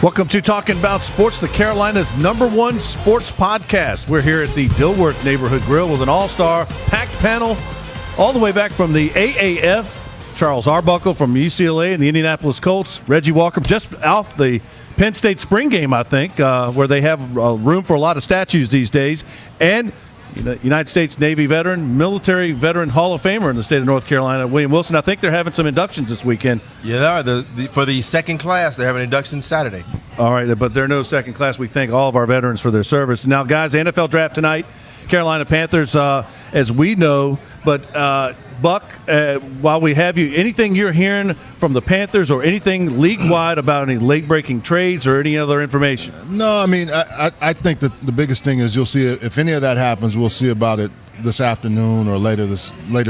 Welcome to Talking About Sports, the Carolina's #1 sports podcast. We're here at the Dilworth Neighborhood Grill with an all-star packed panel all the way back from the AAF. Charles Arbuckle from UCLA and the Indianapolis Colts. Reggie Walker just off the Penn State spring game, I think, where they have room for a lot of statues these days. And United States Navy veteran, military veteran Hall of Famer in the state of North Carolina, William Wilson. I think they're having some inductions this weekend. Yeah, they are. For the second class, they're having inductions Saturday. All right, but they're no second class. We thank all of our veterans for their service. Now, guys, NFL draft tonight. Carolina Panthers, as we know, but Buck, while we have you, anything you're hearing from the Panthers or anything league-wide about any late-breaking trades or any other information? No, I mean, I think that the biggest thing is you'll see it, if any of that happens, we'll see about it this afternoon or later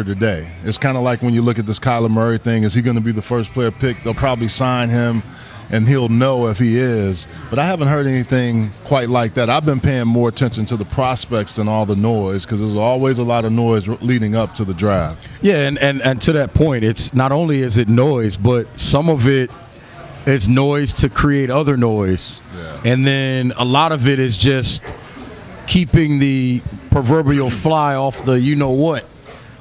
today. It's kind of like when you look at this Kyler Murray thing. Is he going to be the first player picked? They'll probably sign him, and he'll know if he is. But I haven't heard anything quite like that. I've been paying more attention to the prospects than all the noise because there's always a lot of noise leading up to the draft. Yeah, and to that point, it's not only is it noise, but some of it is noise to create other noise. Yeah. And then a lot of it is just keeping the proverbial fly off the you-know-what.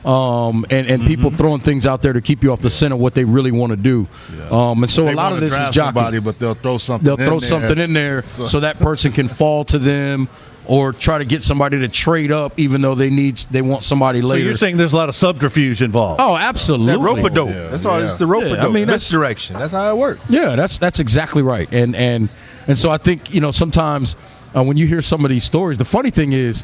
And people throwing things out there to keep you off the center what they really want to do. Yeah. And so a lot of this is jockeying. But they'll throw something in there so that person can fall to them or try to get somebody to trade up even though they want somebody later. So you're saying there's a lot of subterfuge involved? Oh, absolutely. That rope-a-dope. Yeah, that's all. It's the rope-a-dope. I mean, misdirection. That's how it works. Yeah, that's exactly right. And so I think, sometimes – when you hear some of these stories, the funny thing is,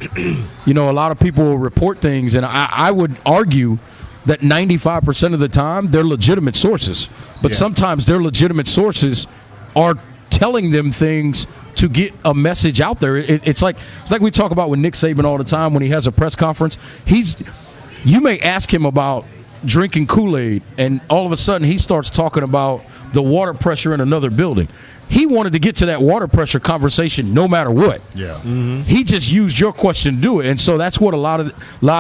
a lot of people will report things, and I would argue that 95% of the time they're legitimate sources. But sometimes their legitimate sources are telling them things to get a message out there. It's like we talk about with Nick Saban all the time when he has a press conference. You may ask him about drinking Kool-Aid, and all of a sudden he starts talking about the water pressure in another building. He wanted to get to that water pressure conversation no matter what. Yeah. Mm-hmm. He just used your question to do it. And so that's what a lot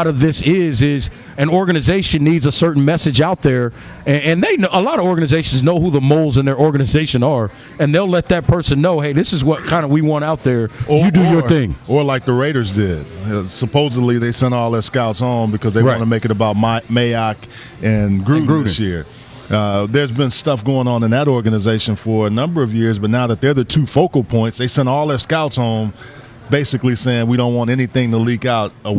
of this is an organization needs a certain message out there. And they know, a lot of organizations know who the moles in their organization are, and they'll let that person know, hey, this is what kind of we want out there. You do your thing. Or like the Raiders did. Supposedly they sent all their scouts home because they want to make it about Mayock and Gruden this year. There's been stuff going on in that organization for a number of years, but now that they're the two focal points, they sent all their scouts home basically saying we don't want anything to leak out a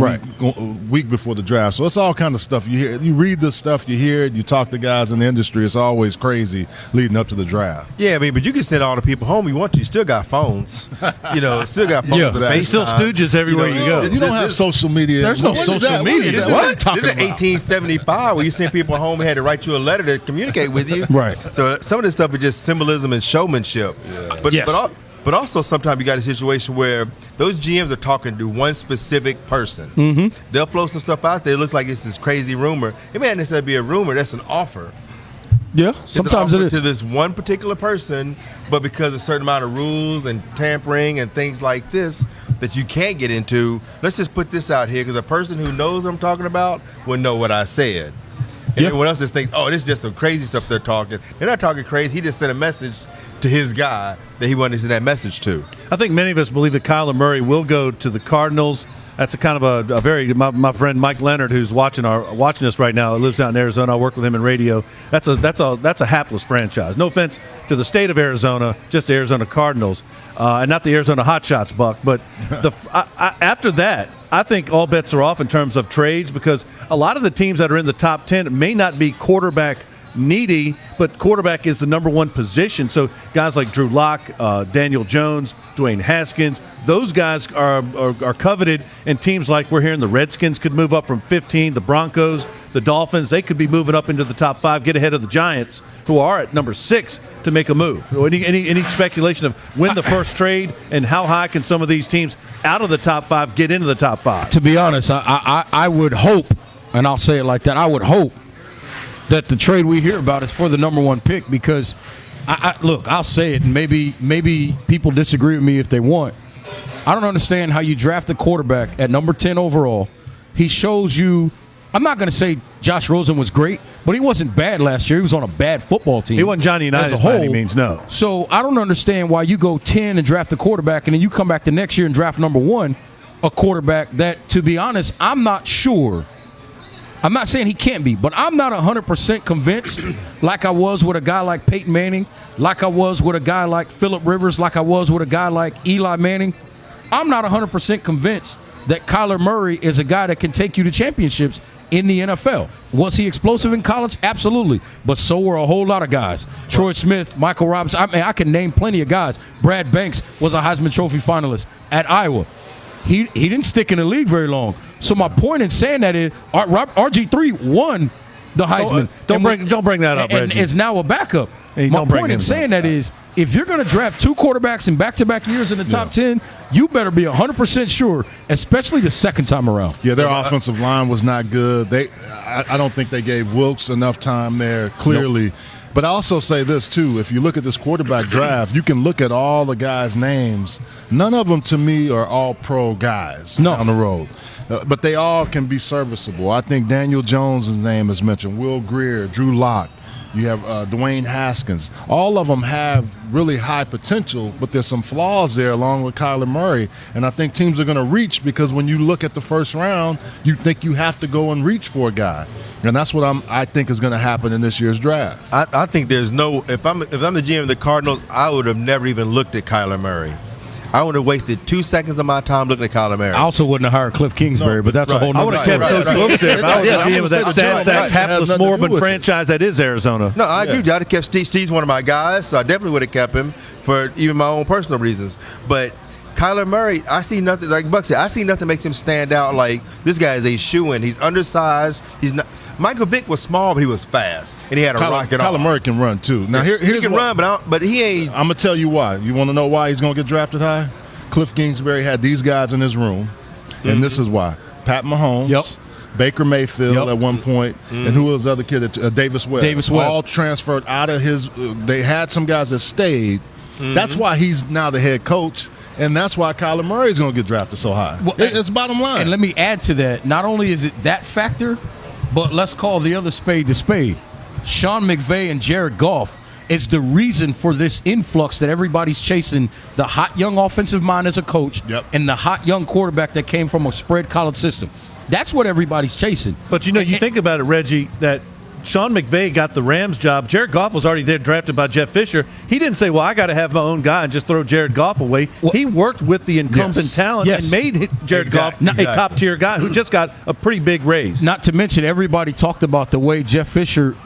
week before the draft. So it's all kind of stuff you hear. You read this stuff, you hear it, you talk to guys in the industry. It's always crazy leading up to the draft. Yeah, I mean, but you can send all the people home you want to. You still got phones. Still got phones. They still stooges everywhere you go. You don't have social media. There's no social media. What? This is 1875 where you send people home and had to write you a letter to communicate with you. Right. So some of this stuff is just symbolism and showmanship. Yeah. But also sometimes you got a situation where those GMs are talking to one specific person. Mm-hmm. They'll float some stuff out there. It looks like it's this crazy rumor. It may not necessarily be a rumor. That's an offer. Yeah, sometimes it is. To this one particular person, but because of a certain amount of rules and tampering and things like this that you can't get into, let's just put this out here because the person who knows what I'm talking about will know what I said. And everyone else just thinks, this is just some crazy stuff they're talking. They're not talking crazy. He just sent a message to his guy that he wanted to send that message to. I think many of us believe that Kyler Murray will go to the Cardinals. That's a kind of a very my friend Mike Leonard, who's watching us right now, lives out in Arizona. I work with him in radio. That's a hapless franchise. No offense to the state of Arizona, just the Arizona Cardinals, and not the Arizona Hotshots, Buck. But after that, I think all bets are off in terms of trades because a lot of the teams that are in the top 10 may not be quarterback needy, but quarterback is the #1 position. So guys like Drew Lock, Daniel Jones, Dwayne Haskins, those guys are coveted, and teams like we're hearing the Redskins could move up from 15, the Broncos, the Dolphins, they could be moving up into the top 5, get ahead of the Giants, who are at number 6 to make a move. Any speculation of when the first trade and how high can some of these teams out of the top 5 get into the top 5? To be honest, I would hope, and I'll say it like that, I would hope that the trade we hear about is for the #1 pick because, look, I'll say it, and maybe people disagree with me if they want. I don't understand how you draft a quarterback at number 10 overall. He shows you I'm not going to say Josh Rosen was great, but he wasn't bad last year. He was on a bad football team. He wasn't Johnny Unitas by any means, no. So I don't understand why you go 10 and draft a quarterback, and then you come back the next year and draft number 1, a quarterback that, to be honest, I'm not sure. I'm not saying he can't be, but I'm not 100% convinced like I was with a guy like Peyton Manning, like I was with a guy like Phillip Rivers, like I was with a guy like Eli Manning. I'm not 100% convinced that Kyler Murray is a guy that can take you to championships in the NFL. Was he explosive in college? Absolutely. But so were a whole lot of guys. Troy Smith, Michael Robinson. I mean, I can name plenty of guys. Brad Banks was a Heisman Trophy finalist at Iowa. He didn't stick in the league very long. So my point in saying that is RG3 won the Heisman. Don't bring that up, and Reggie. is now a backup. Hey, my don't bring point in him saying up. that is, if you're going to draft 2 quarterbacks in back-to-back years in the top 10, you better be 100% sure, especially the second time around. Yeah, their offensive line was not good. I don't think they gave Wilkes enough time there, clearly. Nope. But I also say this, too. If you look at this quarterback draft, you can look at all the guys' names. None of them, to me, are all-pro guys on the road. But they all can be serviceable. I think Daniel Jones' name is mentioned, Will Grier, Drew Lock. You have Dwayne Haskins. All of them have really high potential, but there's some flaws there along with Kyler Murray. And I think teams are going to reach because when you look at the first round, you think you have to go and reach for a guy. And that's what I think is going to happen in this year's draft. I think there's no – if I'm the GM of the Cardinals, I would have never even looked at Kyler Murray. I would have wasted 2 seconds of my time looking at Kyler Murray. I also wouldn't have hired Cliff Kingsbury, but that's a whole I would nother have kept Coach Wilkes there if I was the GM of that sad, hapless Mormon franchise that is Arizona. No, I agree. I'd have kept Steve. Steve's one of my guys, so I definitely would have kept him for even my own personal reasons. But Kyler Murray, I see nothing, like Buck said, I see nothing makes him stand out like this guy is a shoo-in. He's undersized. He's not. Michael Vick was small, but he was fast, and he had a rocket arm. Kyler Murray can run, too. Now, he can run, but he ain't. I'm going to tell you why. You want to know why he's going to get drafted high? Cliff Kingsbury had these guys in his room, and this is why. Pat Mahomes, Baker Mayfield at one point, and who was the other kid? Davis Webb. All transferred out of his they had some guys that stayed. That's why he's now the head coach, and that's why Kyler Murray is going to get drafted so high. Well, it's bottom line. And let me add to that. Not only is it that factor, but let's call the other spade to spade. Sean McVay and Jared Goff is the reason for this influx that everybody's chasing the hot young offensive mind as a coach and the hot young quarterback that came from a spread college system. That's what everybody's chasing. But, you think about it, Reggie, that Sean McVay got the Rams job. Jared Goff was already there drafted by Jeff Fisher. He didn't say, well, I got to have my own guy and just throw Jared Goff away. Well, he worked with the incumbent talent and made Jared Goff a top-tier guy who just got a pretty big raise. Not to mention, everybody talked about the way Jeff Fisher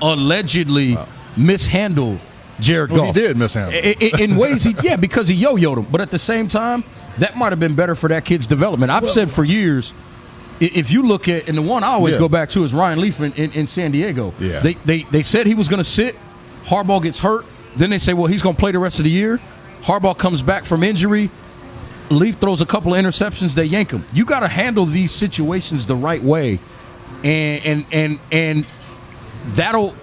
allegedly mishandled Jared Goff. He did mishandle in ways because he yo-yoed him. But at the same time, that might have been better for that kid's development. I've said for years, if you look at, and the one I always go back to is Ryan Leaf in San Diego. Yeah. They said he was going to sit. Harbaugh gets hurt. Then they say, well, he's going to play the rest of the year. Harbaugh comes back from injury. Leaf throws a couple of interceptions. They yank him. You got to handle these situations the right way, and that'll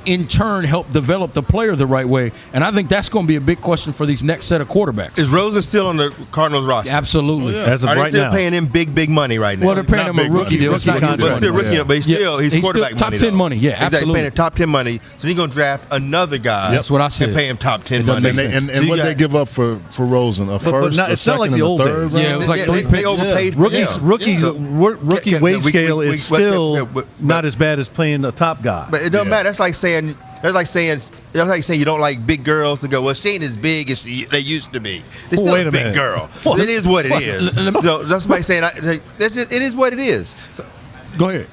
in turn help develop the player the right way. And I think that's going to be a big question for these next set of quarterbacks. Is Rosen still on the Cardinals roster? Absolutely. As of Are they right still now. paying him big money right now? Well, they're paying him a rookie deal. It's not huge But still money. rookie, but he's quarterback still top money. 10 money. Yeah, Exactly. absolutely. Paying him top 10 money. So he's going to draft another guy. That's what I said. And pay him top 10 It doesn't money. make sense. And what did they give up for Rosen? A first, not- a it's not like second, the and old a third days. round? Yeah, it was like They 3 picks. overpaid. Rookie wage scale is still not as bad as playing a top guy. But it doesn't matter. That's like saying you don't like big girls to go, well, she ain't as big as they used to be. It's still wait a a big minute. girl. It is what it is. So that's somebody saying, it is what it is. So, Go ahead.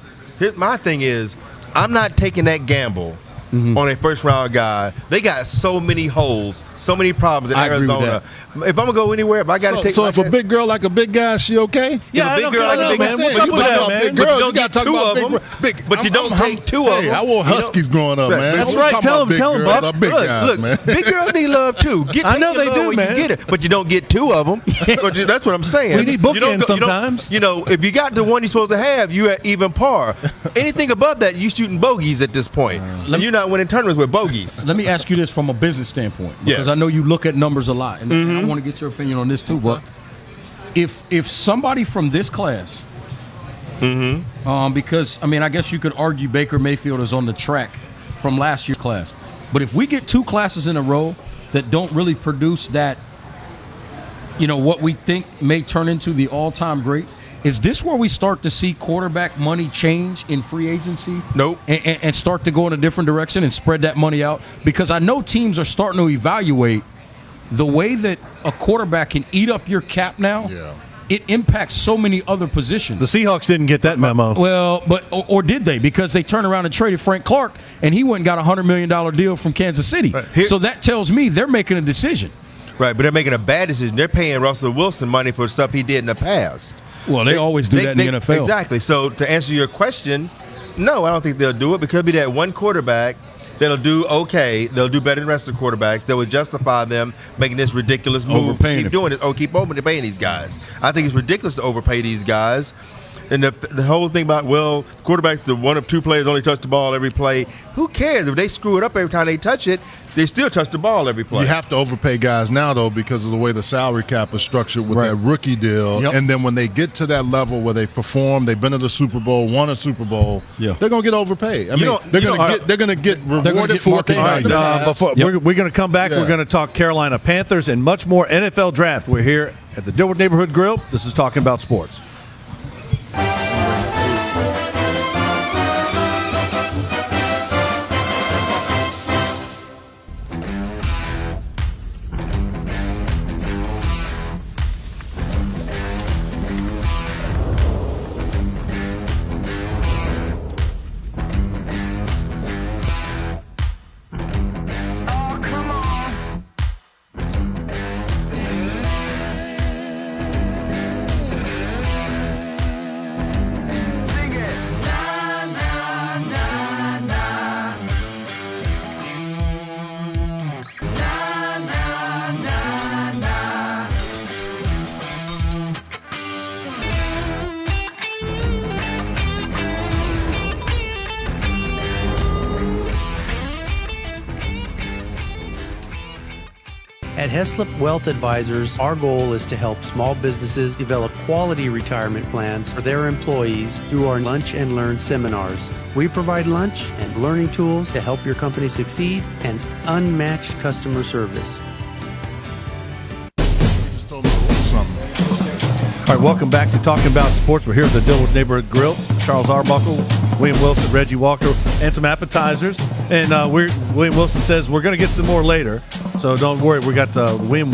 my thing is, I'm not taking that gamble on a first-round guy. They got so many holes, so many problems in I agree with Arizona. If I'm going to go anywhere, if I got to take So my if a big girl like a big guy, is she okay? Yeah, big I girl don't like a know, big man. man. What's up You with talk that, about man? big But you girls, don't you got to get talk about two of big. But you don't take two of Hey, them. I wore Huskies growing up, man. That's I'm right. talking about big Tell 'em, girls, Buck. big guys, Look, man. big girls need love too. I know they love do, when man. You get it, but you don't get two of them. That's what I'm saying. We need bookends sometimes. If you got the one you're supposed to have, you at even par. Anything above that, you shooting bogeys at this point. And you're not winning tournaments with bogeys. Let me ask you this from a business standpoint, because Yes. I know you look at numbers a lot, and I want to get your opinion on this too. But if somebody from this class Because, I mean, I guess you could argue Baker Mayfield is on the track from last year's class. But if we get 2 classes in a row that don't really produce that, what we think may turn into the all-time great, is this where we start to see quarterback money change in free agency? Nope. And start to go in a different direction and spread that money out? Because I know teams are starting to evaluate the way that a quarterback can eat up your cap now. Yeah. It impacts so many other positions. The Seahawks didn't get that memo. Well, or did they? Because they turned around and traded Frank Clark, and he went and got a $100 million deal from Kansas City. Right. So that tells me they're making a decision. Right, but they're making a bad decision. They're paying Russell Wilson money for stuff he did in the past. Well, they always do that in the NFL. Exactly. So to answer your question, no, I don't think they'll do it because it'll be that one quarterback that'll do okay. They'll do better than the rest of the quarterbacks. That would justify them making this ridiculous move. Overpaying Keep doing this. Keep overpaying these guys. I think it's ridiculous to overpay these guys. And the whole thing about, quarterbacks, the one of 2 players only touch the ball every play. Who cares? If they screw it up every time they touch it, they still touch the ball every play. You have to overpay guys now, though, because of the way the salary cap is structured with that rookie deal. Yep. And then when they get to that level where they perform, they've been to the Super Bowl, won a Super Bowl, they're going to get overpaid. I mean, they're going to get rewarded for what they All right, before we're going to come back. Yeah. We're going to talk Carolina Panthers and much more NFL draft. We're here at the Dilworth Neighborhood Grill. This is Talking About Sports. At Heslop Wealth Advisors, our goal is to help small businesses develop quality retirement plans for their employees through our Lunch and Learn seminars. We provide lunch and learning tools to help your company succeed and unmatched customer service. Just told me to do something. All right, welcome back to Talking About Sports. We're here at the Dilworth Neighborhood Grill. Charles Arbuckle, William Wilson, Reggie Walker, and some appetizers. And William Wilson says we're going to get some more later, so don't worry. We got William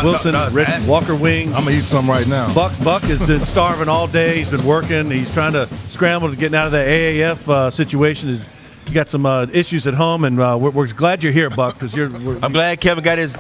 Wilson, Reggie Walker wings. I'm going to eat some right now. Buck has been starving all day. He's been working. He's trying to scramble to get out of that AAF situation. You got some issues at home, and we're glad you're here, Buck, because I'm glad Kevin got his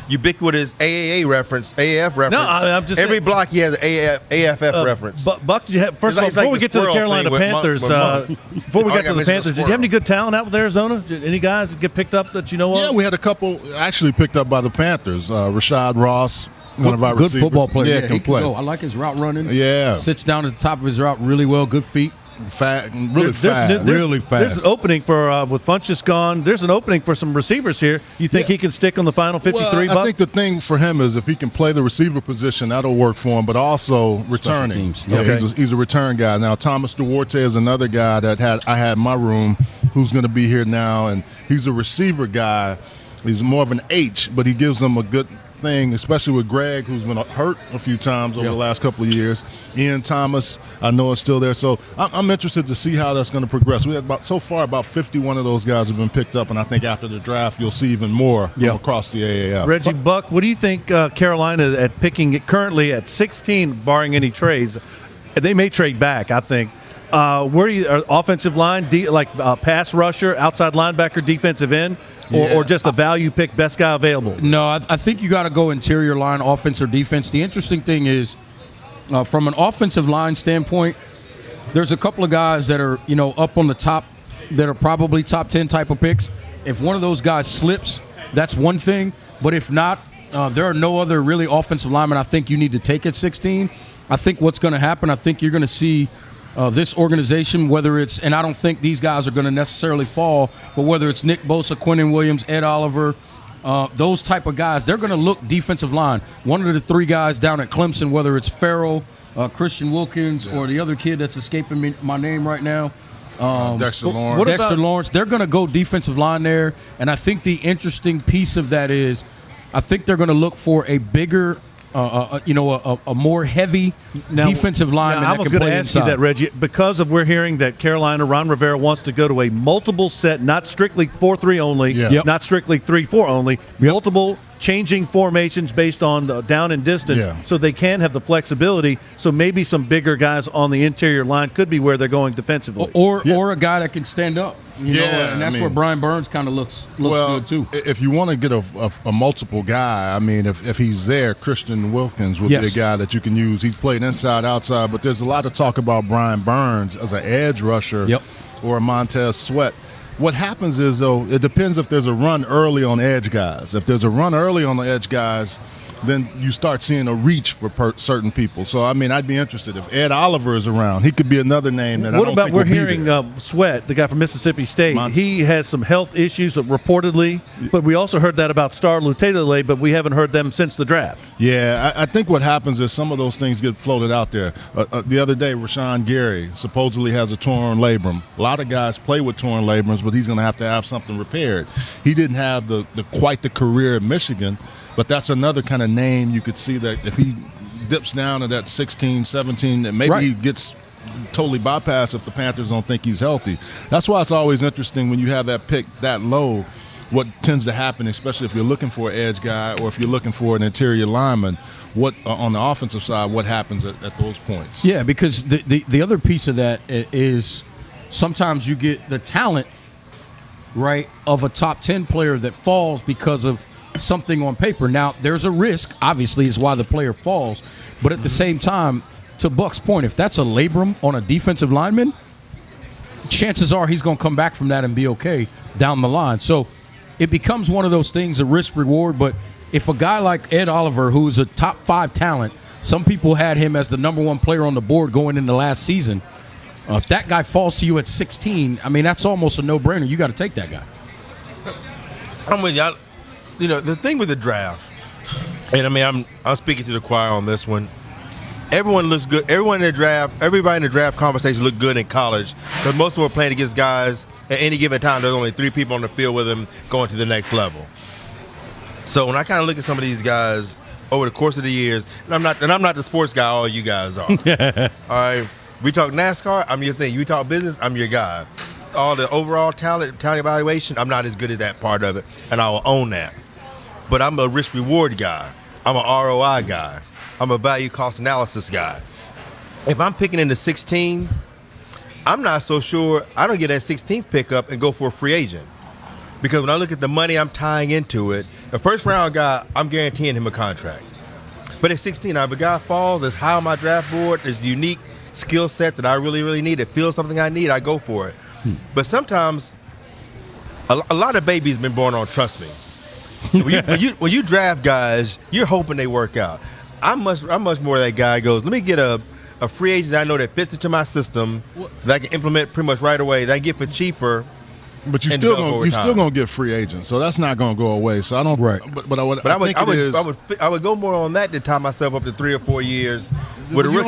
ubiquitous AAF reference. No, I'm just every saying, block he has an AFF reference. Buck, first of all, before we get to the Carolina Panthers, did you have any good talent out with Arizona? Did any guys get picked up that you know of? Yeah, we had a couple actually picked up by the Panthers. Rashad Ross, one of our good receivers. Football player. Yeah, can play. I like his route running. Yeah. Sits down at the top of his route really well. Good feet. Really fast. There's an opening for with Funchess gone. There's an opening for some receivers here. You think he can stick on the final 53? Well, I think the thing for him is if he can play the receiver position, that'll work for him. But also returning. Yeah, okay. He's a return guy. Now Thomas Duarte is another guy that I had in my room who's going to be here now, and he's a receiver guy. He's more of an H, but he gives them a good thing, especially with Greg, who's been hurt a few times over the last couple of years. Ian Thomas, I know, is still there. So I'm interested to see how that's going to progress. We had about 51 of those guys have been picked up, and I think after the draft you'll see even more from across the AAF. Reggie, Buck, what do you think Carolina at picking it currently at 16, barring any trades? They may trade back, I think. Where you offensive line, pass rusher, outside linebacker, defensive end? Or just a value pick, best guy available? No, I think you got to go interior line, offense or defense. The interesting thing is, from an offensive line standpoint, there's a couple of guys that are up on the top that are probably top 10 type of picks. If one of those guys slips, that's one thing. But if not, there are no other really offensive linemen I think you need to take at 16. I think what's going to happen, I think you're going to see this organization, whether it's, and I don't think these guys are going to necessarily fall, but whether it's Nick Bosa, Quinnen Williams, Ed Oliver, those type of guys, they're going to look defensive line. One of the three guys down at Clemson, whether it's Farrell Christian Wilkins or the other kid that's escaping me, my name right now. Dexter Lawrence. Dexter Lawrence. They're going to go defensive line there. And I think the interesting piece of that is I think they're going to look for a bigger a more heavy defensive lineman I that was can going play to ask inside. you that, Reggie, because of we're hearing that Carolina, Ron Rivera wants to go to a multiple set, not strictly 4-3 only, not strictly 3-4 only, multiple changing formations based on down and distance, so they can have the flexibility. So maybe some bigger guys on the interior line could be where they're going defensively, or a guy that can stand up. You know, and that's where Brian Burns kind of looks good too. If you want to get a multiple guy, I mean, if he's there, Christian Wilkins would be a guy that you can use. He's played inside, outside, but there's a lot of talk about Brian Burns as an edge rusher or a Montez Sweat. What happens is, though, it depends if there's a run early on edge guys. If there's a run early on the edge guys, then you start seeing a reach for certain people. So, I mean, I'd be interested. If Ed Oliver is around, he could be another name that I don't think we're will be hearing there. Sweat, the guy from Mississippi State. He has some health issues reportedly, but we also heard that about Star Lutele, but we haven't heard them since the draft. Yeah, I think what happens is some of those things get floated out there. The other day, Rashawn Gary supposedly has a torn labrum. A lot of guys play with torn labrums, but he's going to have something repaired. He didn't have quite the career at Michigan, but that's another kind of name you could see that if he dips down to that 16, 17, that maybe he gets totally bypassed if the Panthers don't think he's healthy. That's why it's always interesting when you have that pick that low, what tends to happen, especially if you're looking for an edge guy or if you're looking for an interior lineman, what on the offensive side, what happens at those points? Yeah, because the other piece of that is sometimes you get the talent, right, of a top 10 player that falls because of something on paper. Now, there's a risk, obviously, is why the player falls. But at the same time, to Buck's point, if that's a labrum on a defensive lineman, chances are he's going to come back from that and be okay down the line. So it becomes one of those things, a risk-reward. But if a guy like Ed Oliver, who's a top 5 talent, some people had him as the number 1 player on the board going into last season. If that guy falls to you at 16, I mean, that's almost a no-brainer. You got to take that guy. I'm with you. You know, the thing with the draft, and I mean, I'm speaking to the choir on this one. Everyone looks good. Everybody in the draft conversation looked good in college because most of them are playing against guys at any given time. There's only 3 people on the field with them going to the next level. So when I kind of look at some of these guys over the course of the years, and I'm not the sports guy. All you guys are. All right, we talk NASCAR, I'm your thing. You talk business, I'm your guy. All the overall talent evaluation, I'm not as good at that part of it, and I will own that. But I'm a risk-reward guy. I'm an ROI guy. I'm a value cost analysis guy. If I'm picking in the 16, I'm not so sure I don't get that 16th pickup and go for a free agent. Because when I look at the money I'm tying into it, the first round guy, I'm guaranteeing him a contract. But at 16, if a guy falls that's high on my draft board, there's a unique skill set that I really, really need, it feels something I need, I go for it. But sometimes a lot of babies been born on trust me. When you draft guys, you're hoping they work out. I'm much more that guy goes, let me get a free agent that I know that fits into my system that I can implement pretty much right away, that I can get for cheaper. But you're still gonna get free agents, so that's not gonna go away. So I don't. Right. But I would go more on that than tie myself up to 3 or 4 years with a rookie.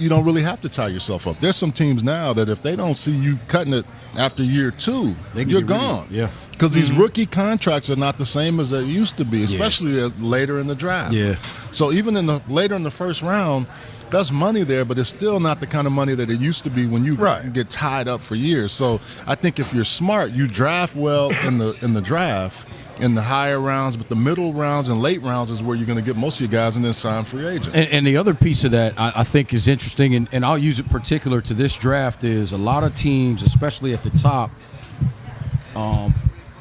You don't really have to tie yourself up. There's some teams now that if they don't see you cutting it after year 2, you're gone. Yeah. Because these rookie contracts are not the same as they used to be, especially later in the draft. Yeah. So even later in the first round, that's money there, but it's still not the kind of money that it used to be when you get tied up for years. So I think if you're smart, you draft well in the draft, in the higher rounds, but the middle rounds and late rounds is where you're going to get most of your guys and then sign free agents. And the other piece of that I think is interesting, and I'll use it particular to this draft, is a lot of teams, especially at the top,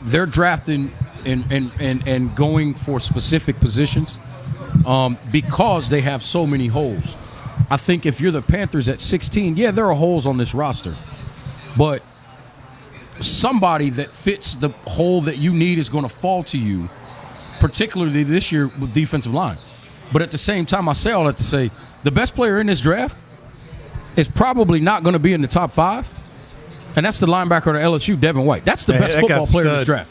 they're drafting and going for specific positions because they have so many holes. I think if you're the Panthers at 16, there are holes on this roster. But somebody that fits the hole that you need is going to fall to you, particularly this year with defensive line. But at the same time, I say all that to say the best player in this draft is probably not going to be in the top 5, and that's the linebacker of LSU, Devin White. That's the best football player in this draft.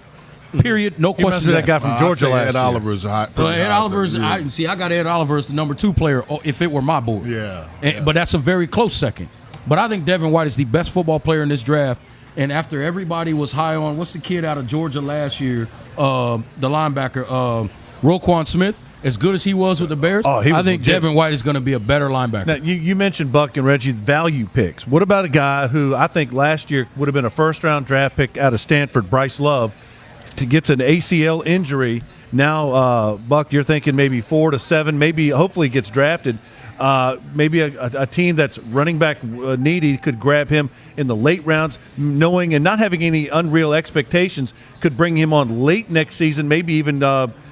Period. No He must question. be that guy from Georgia I'd say last Ed year. Oliver's hot. Ed Oliver's. I got Ed Oliver as the number 2 player. If it were my board, Yeah. But that's a very close second. But I think Devin White is the best football player in this draft. And after everybody was high on what's the kid out of Georgia last year, the linebacker, Roquan Smith. As good as he was with the Bears, Oh, he was I think legit. Devin White is going to be a better linebacker. Now, you mentioned Buck and Reggie value picks. What about a guy who I think last year would have been a first-round draft pick out of Stanford, Bryce Love, to get an ACL injury? Now, Buck, you're thinking maybe 4 to 7, maybe hopefully gets drafted. Maybe a team that's running back needy could grab him in the late rounds, knowing and not having any unreal expectations, could bring him on late next season, maybe even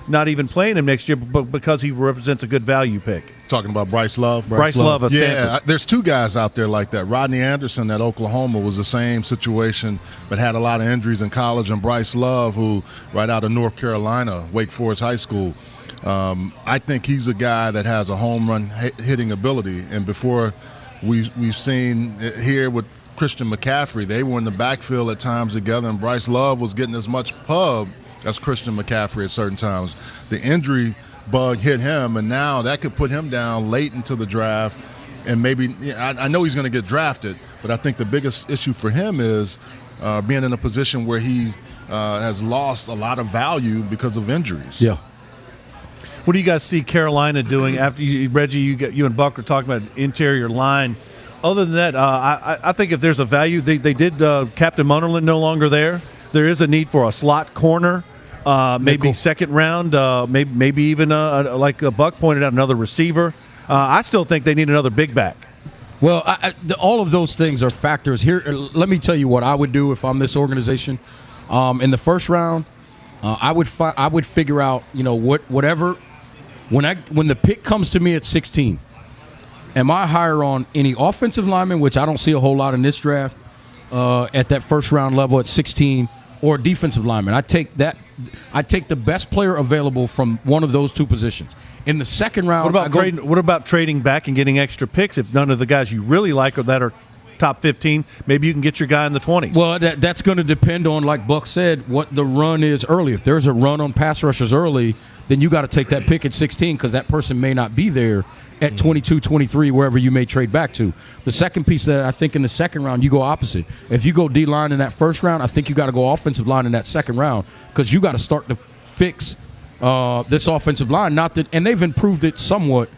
not even playing him next year, but because he represents a good value pick. Talking about Bryce Love. Bryce Love of Stanford. There's 2 guys out there like that. Rodney Anderson at Oklahoma was the same situation, but had a lot of injuries in college. And Bryce Love, who right out of North Carolina, Wake Forest High School, I think he's a guy that has a home run hitting ability. And before we've seen here with Christian McCaffrey, they were in the backfield at times together, and Bryce Love was getting as much pub as Christian McCaffrey at certain times. The injury bug hit him, and now that could put him down late into the draft. And maybe I know he's going to get drafted, but I think the biggest issue for him is being in a position where he has lost a lot of value because of injuries. Yeah. What do you guys see Carolina doing after Reggie? You and Buck were talking about interior line. Other than that, I think if there's a value, they did Captain Munnerlyn no longer there. There is a need for a slot corner, maybe second round, maybe even like Buck pointed out, another receiver. I still think they need another big back. Well, all of those things are factors. Here, let me tell you what I would do if I'm this organization. In the first round, I would figure out whatever. When the pick comes to me at 16, am I higher on any offensive lineman, which I don't see a whole lot in this draft, at that first round level at 16, or defensive lineman? I take the best player available from one of those 2 positions. In the second round, what about trading back and getting extra picks if none of the guys you really like or that are top 15, maybe you can get your guy in the 20s? Well, that's going to depend on, like Buck said, what the run is early. If there's a run on pass rushers early, then you got to take that pick at 16 because that person may not be there at 22, 23, wherever you may trade back to. The second piece of that, I think in the second round, you go opposite. If you go D-line in that first round, I think you got to go offensive line in that second round because you got to start to fix this offensive line. And they've improved it somewhat,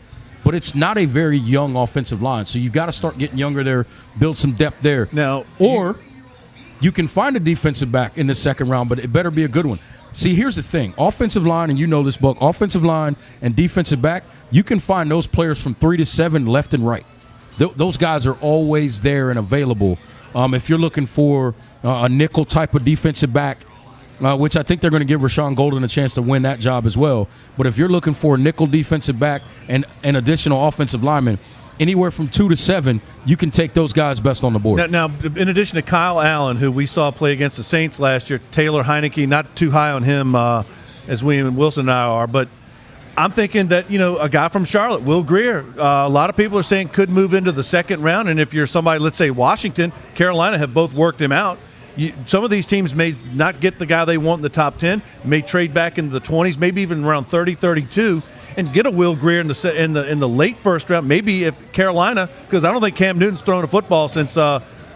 but it's not a very young offensive line. So you got to start getting younger there, build some depth there. Now, you can find a defensive back in the second round, but it better be a good one. See, here's the thing. Offensive line, and you know this, Buck, offensive line and defensive back, you can find those players from 3 to 7 left and right. Those guys are always there and available. If you're looking for a nickel type of defensive back, which I think they're going to give Rashawn Golden a chance to win that job as well. But if you're looking for a nickel defensive back and an additional offensive lineman, anywhere from 2 to 7, you can take those guys best on the board. Now, in addition to Kyle Allen, who we saw play against the Saints last year, Taylor Heineke, not too high on him as William and Wilson and I are, but I'm thinking that, a guy from Charlotte, Will Grier, a lot of people are saying could move into the second round. And if you're somebody, let's say Washington, Carolina have both worked him out. Some of these teams may not get the guy they want in the top 10, may trade back into the 20s, maybe even around 30, 32, and get a Will Grier in the late first round. Maybe if Carolina, because I don't think Cam Newton's thrown a football since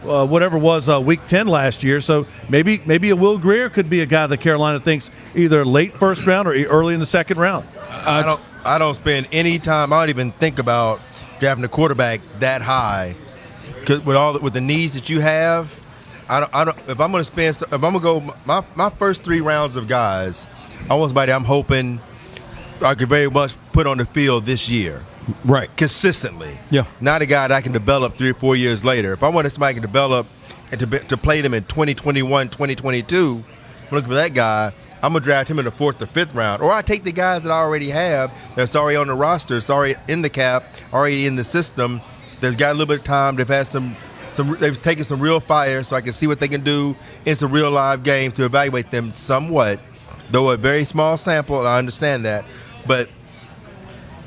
whatever was week 10 last year. So maybe a Will Grier could be a guy that Carolina thinks either late first round or early in the second round. I don't spend any time. I don't even think about drafting a quarterback that high, because with the needs that you have. If I'm going to go my first 3 rounds of guys, I want somebody I'm hoping I could very much put on the field this year. Right. Consistently. Yeah. Not a guy that I can develop 3 or 4 years later. If I wanted somebody to develop and to play them in 2021, 2022, I'm looking for that guy. I'm going to draft him in the 4th or 5th round. Or I take the guys that I already have that's already on the roster, it's already in the cap, already in the system, that's got a little bit of time, they've had they've taken some real fire, so I can see what they can do in some real live games to evaluate them somewhat, though a very small sample. I understand that, but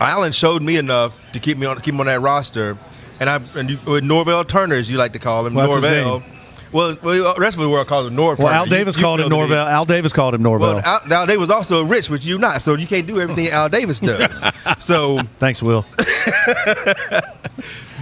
Allen showed me enough to keep him on that roster, with Norvell Turner, as you like to call him, What's Norvell. Well, the rest of the world calls it Norv. Well, Al Davis called him Norvell. Al Davis called him Norvell. Well, Al Davis was also rich, but you not, so you can't do everything Al Davis does. So, thanks, Will.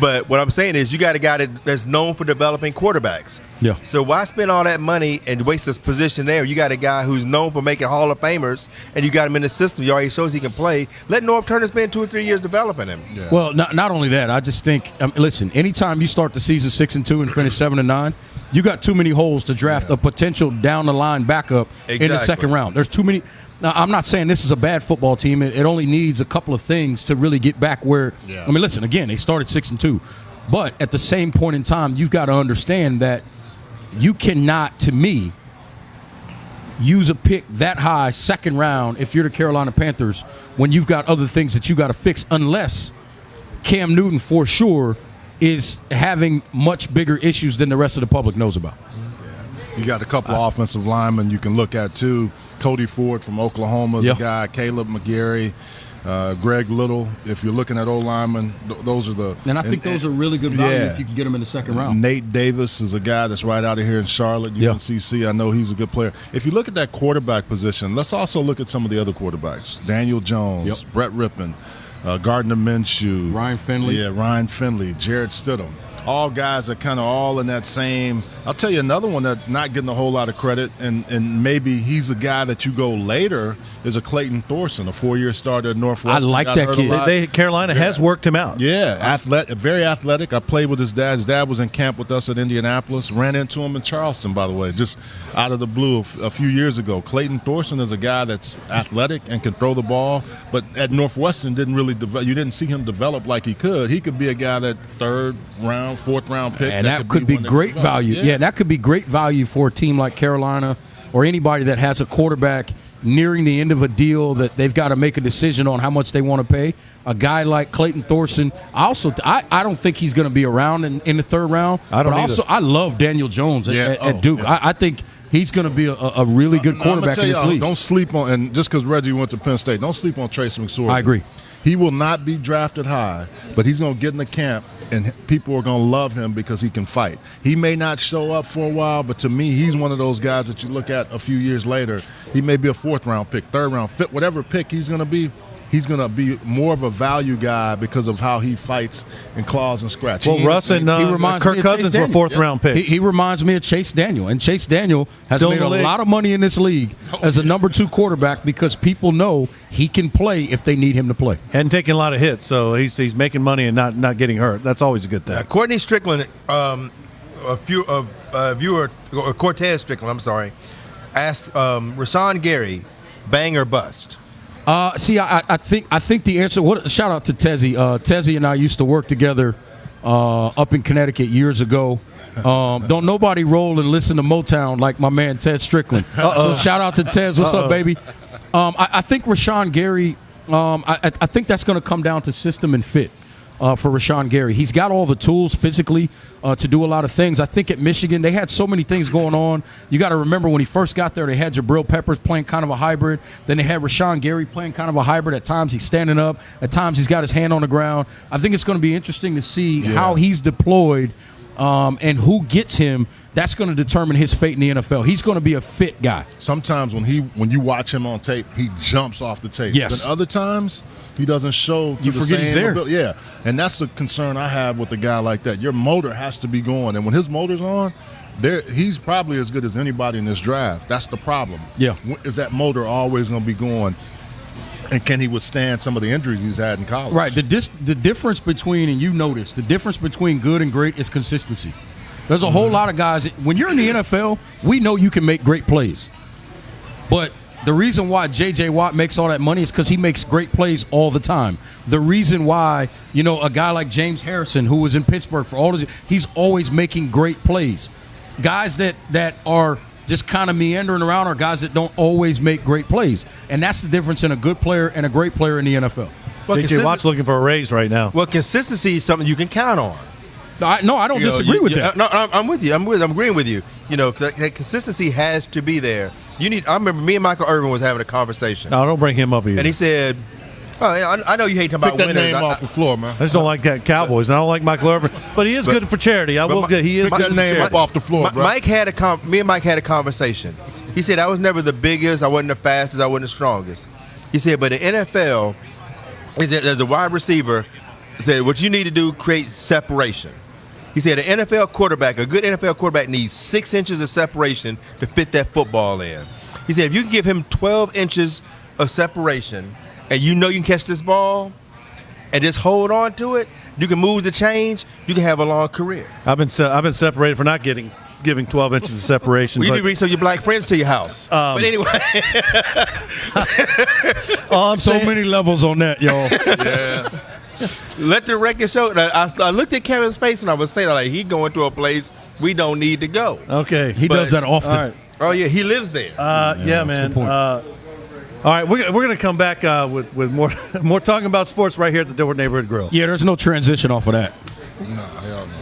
but what I'm saying is, you got a guy that's known for developing quarterbacks. Yeah. So why spend all that money and waste this position there? You got a guy who's known for making Hall of Famers, and you got him in the system. He already shows he can play. Let Norv Turner spend 2 or 3 years developing him. Yeah. Well, not only that, I just think, listen, anytime you start the season 6-2 and finish 7-9, you got too many holes to draft a potential down the line backup in the second round. There's too many. Now, I'm not saying this is a bad football team. It only needs a couple of things to really get back where. Yeah. I mean, listen, again, they started 6-2, but at the same point in time, you've got to understand that you cannot, to me, use a pick that high, second round, if you're the Carolina Panthers, when you've got other things that you got to fix, unless Cam Newton, for sure, is having much bigger issues than the rest of the public knows about. Yeah. You got a couple of offensive linemen you can look at, too. Cody Ford from Oklahoma is a guy. Caleb McGarry. Greg Little. If you're looking at O-linemen, those are the. And I think those are really good value if you can get them in the second round. Nate Davis is a guy that's right out of here in Charlotte, UNCC. I know he's a good player. If you look at that quarterback position, let's also look at some of the other quarterbacks. Daniel Jones, Brett Rippon, Gardner Minshew. Ryan Finley. Yeah, Ryan Finley, Jared Stidham. All guys are kind of all in that same. I'll tell you another one that's not getting a whole lot of credit, and maybe he's a guy that you go later, is a Clayton Thorson, a 4-year starter at Northwestern. I like that kid. Carolina has worked him out. Yeah, very athletic. I played with his dad. His dad was in camp with us at Indianapolis. Ran into him in Charleston, by the way, just out of the blue a few years ago. Clayton Thorson is a guy that's athletic and can throw the ball, but at Northwestern didn't really develop. You didn't see him develop like he could. He could be a guy that 3rd round, 4th round pick. And that could be great value. Yeah, that could be great value for a team like Carolina or anybody that has a quarterback nearing the end of a deal that they've got to make a decision on how much they want to pay. A guy like Clayton Thorson, I don't think he's going to be around in the 3rd round. I love Daniel Jones at Duke. Yeah. I think he's going to be a really good quarterback in this league. Don't sleep on, and just because Reggie went to Penn State, don't sleep on Trace McSorley. I agree. He will not be drafted high, but he's going to get in the camp, and people are going to love him because he can fight. He may not show up for a while, but to me, he's one of those guys that you look at a few years later. He may be a 4th round pick, 3rd round, whatever pick he's going to be. He's going to be more of a value guy because of how he fights and claws and scratch. Well, Russ and Kirk Cousins were 4th round picks. He reminds me of Chase Daniel, and Chase Daniel has made a lot of money in this league as a number 2 quarterback because people know he can play if they need him to play. And taking a lot of hits, so he's making money and not getting hurt. That's always a good thing. Courtney Strickland, viewer Cortez Strickland, I'm sorry, asked Rashawn Gary, bang or bust. I think the answer. Shout out to Tezzy. Tezzy and I used to work together up in Connecticut years ago. Don't nobody roll and listen to Motown like my man Ted Strickland. So shout out to Tez. What's up, baby? I think Rashawn Gary. I think that's going to come down to system and fit. For Rashawn Gary. He's got all the tools physically to do a lot of things. I think at Michigan, they had so many things going on. You got to remember when he first got there, they had Jabril Peppers playing kind of a hybrid. Then they had Rashawn Gary playing kind of a hybrid. At times he's standing up. At times he's got his hand on the ground. I think it's going to be interesting to see how he's deployed and who gets him. That's going to determine his fate in the NFL. He's going to be a fit guy. Sometimes when you watch him on tape, he jumps off the tape. Yes. But other times, he doesn't show. You forget he's there. Yeah, and that's the concern I have with a guy like that. Your motor has to be going, and when his motor's on, he's probably as good as anybody in this draft. That's the problem. Yeah, is that motor always going to be going? And can he withstand some of the injuries he's had in college? Right. The difference between, and you notice, the difference between good and great is consistency. There's a whole lot of guys. When you're in the NFL, we know you can make great plays. But the reason why J.J. Watt makes all that money is because he makes great plays all the time. The reason why, a guy like James Harrison, who was in Pittsburgh for all his, he's always making great plays. Guys that are just kind of meandering around are guys that don't always make great plays. And that's the difference in a good player and a great player in the NFL. Well, J.J. Watt's looking for a raise right now. Well, consistency is something you can count on. I don't disagree with that. No, I'm with you. I'm agreeing with you. That consistency has to be there. I remember me and Michael Irvin was having a conversation. No, don't bring him up here. And he said, Oh, yeah, I know you hate talking Pick about that winners. name off the floor, man. I just don't like that Cowboys. And I don't like Michael Irvin, but he is good for charity. I will get. He is Pick good that for name charity. up off the floor, bro. Me and Mike had a conversation. He said I was never the biggest, I wasn't the fastest, I wasn't the strongest. He said, but the NFL, he said, as a wide receiver, he said what you need to do create separation. He said an NFL quarterback, a good NFL quarterback needs 6 inches of separation to fit that football in. He said if you can give him 12 inches of separation and you know you can catch this ball and just hold on to it, you can move the change, you can have a long career. I've been separated for not giving 12 inches of separation. Well, you but need to bring some of your black friends to your house. But anyway. all I'm So saying, many levels on that, y'all. Yeah. Let the record show. I looked at Kevin's face and I was saying, like, he going to a place we don't need to go. okay, He does that often. All right. Oh, yeah, he lives there. Yeah, that's a man. good point. All right, we're gonna come back with more talking about sports right here at the Dilworth Neighborhood Grill. Yeah, there's no transition off of that. No, hell no.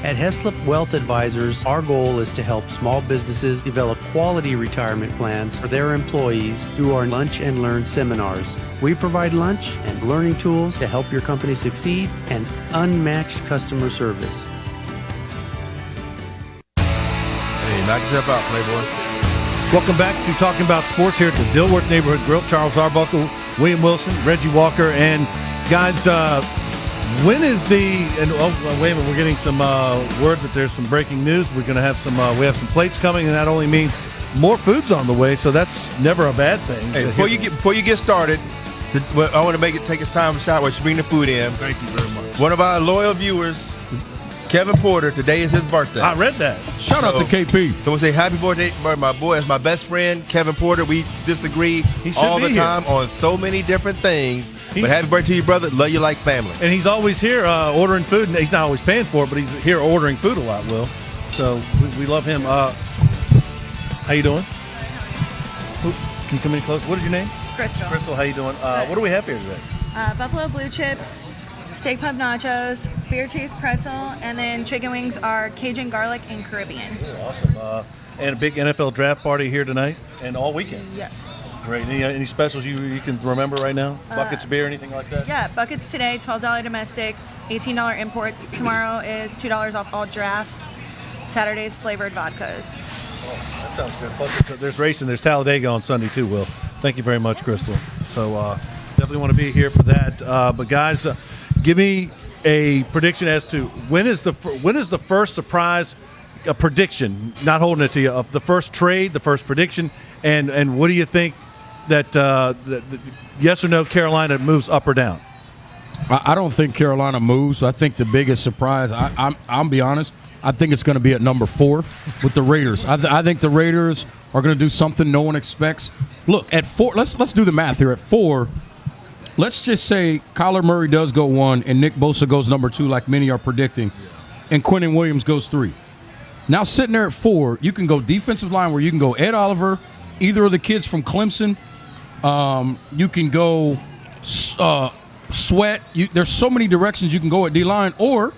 At Heslop Wealth Advisors, our goal is to help small businesses develop quality retirement plans for their employees through our Lunch and Learn seminars. We provide lunch and learning tools to help your company succeed and unmatched customer service. Hey, knock yourself out, Playboy. Welcome back to Talking About Sports here at the Dilworth Neighborhood Grill. Charles Arbuckle, William Wilson, Reggie Walker, and guys, when is the wait a minute, we're getting some word that there's some breaking news. We're going to have some we have some plates coming, and that only means more food's on the way, so that's never a bad thing. Hey, before you get started, I want to take his time shot while you bring the food in. Thank you very much. One of our loyal viewers, Kevin Porter, today is his birthday. I read that. Shout out to KP. So we say happy birthday, my boy. It's my best friend, Kevin Porter. We disagree should all be the here. time on so many different things. But happy birthday to you, brother. Love you like family. And he's always here ordering food, and he's not always paying for it, but he's here ordering food a lot, Will. So we love him. How you doing? Can you come in close? What is your name? Crystal. Crystal, how you doing? What do we have here today? Buffalo blue chips, steak pub nachos, beer cheese pretzel, and then chicken wings are Cajun garlic and Caribbean. Awesome. And a big NFL draft party here tonight and all weekend. Yes. Great. Any specials you can remember right now? Buckets of beer, anything like that? Yeah, buckets today, $12 domestics, $18 imports. Tomorrow is $2 off all drafts. Saturday's flavored vodkas. Oh, that sounds good. Plus, there's racing. There's Talladega on Sunday too, Will. Thank you very much, Crystal. So definitely want to be here for that. But guys, give me a prediction as to when is the first surprise prediction, not holding it to you, of the first trade, the first prediction, and what do you think that yes or no Carolina moves up or down? I don't think Carolina moves. I think the biggest surprise, I'll be honest, I think it's going to be at number 4 with the Raiders. I think the Raiders are going to do something no one expects. Look, at 4, let's do the math here. At 4, let's just say Kyler Murray does go 1 and Nick Bosa goes number 2 like many are predicting, and Quinnen Williams goes 3. Now sitting there at 4, you can go defensive line where you can go Ed Oliver, either of the kids from Clemson. You can go Sweat. There's so many directions you can go at D-line, or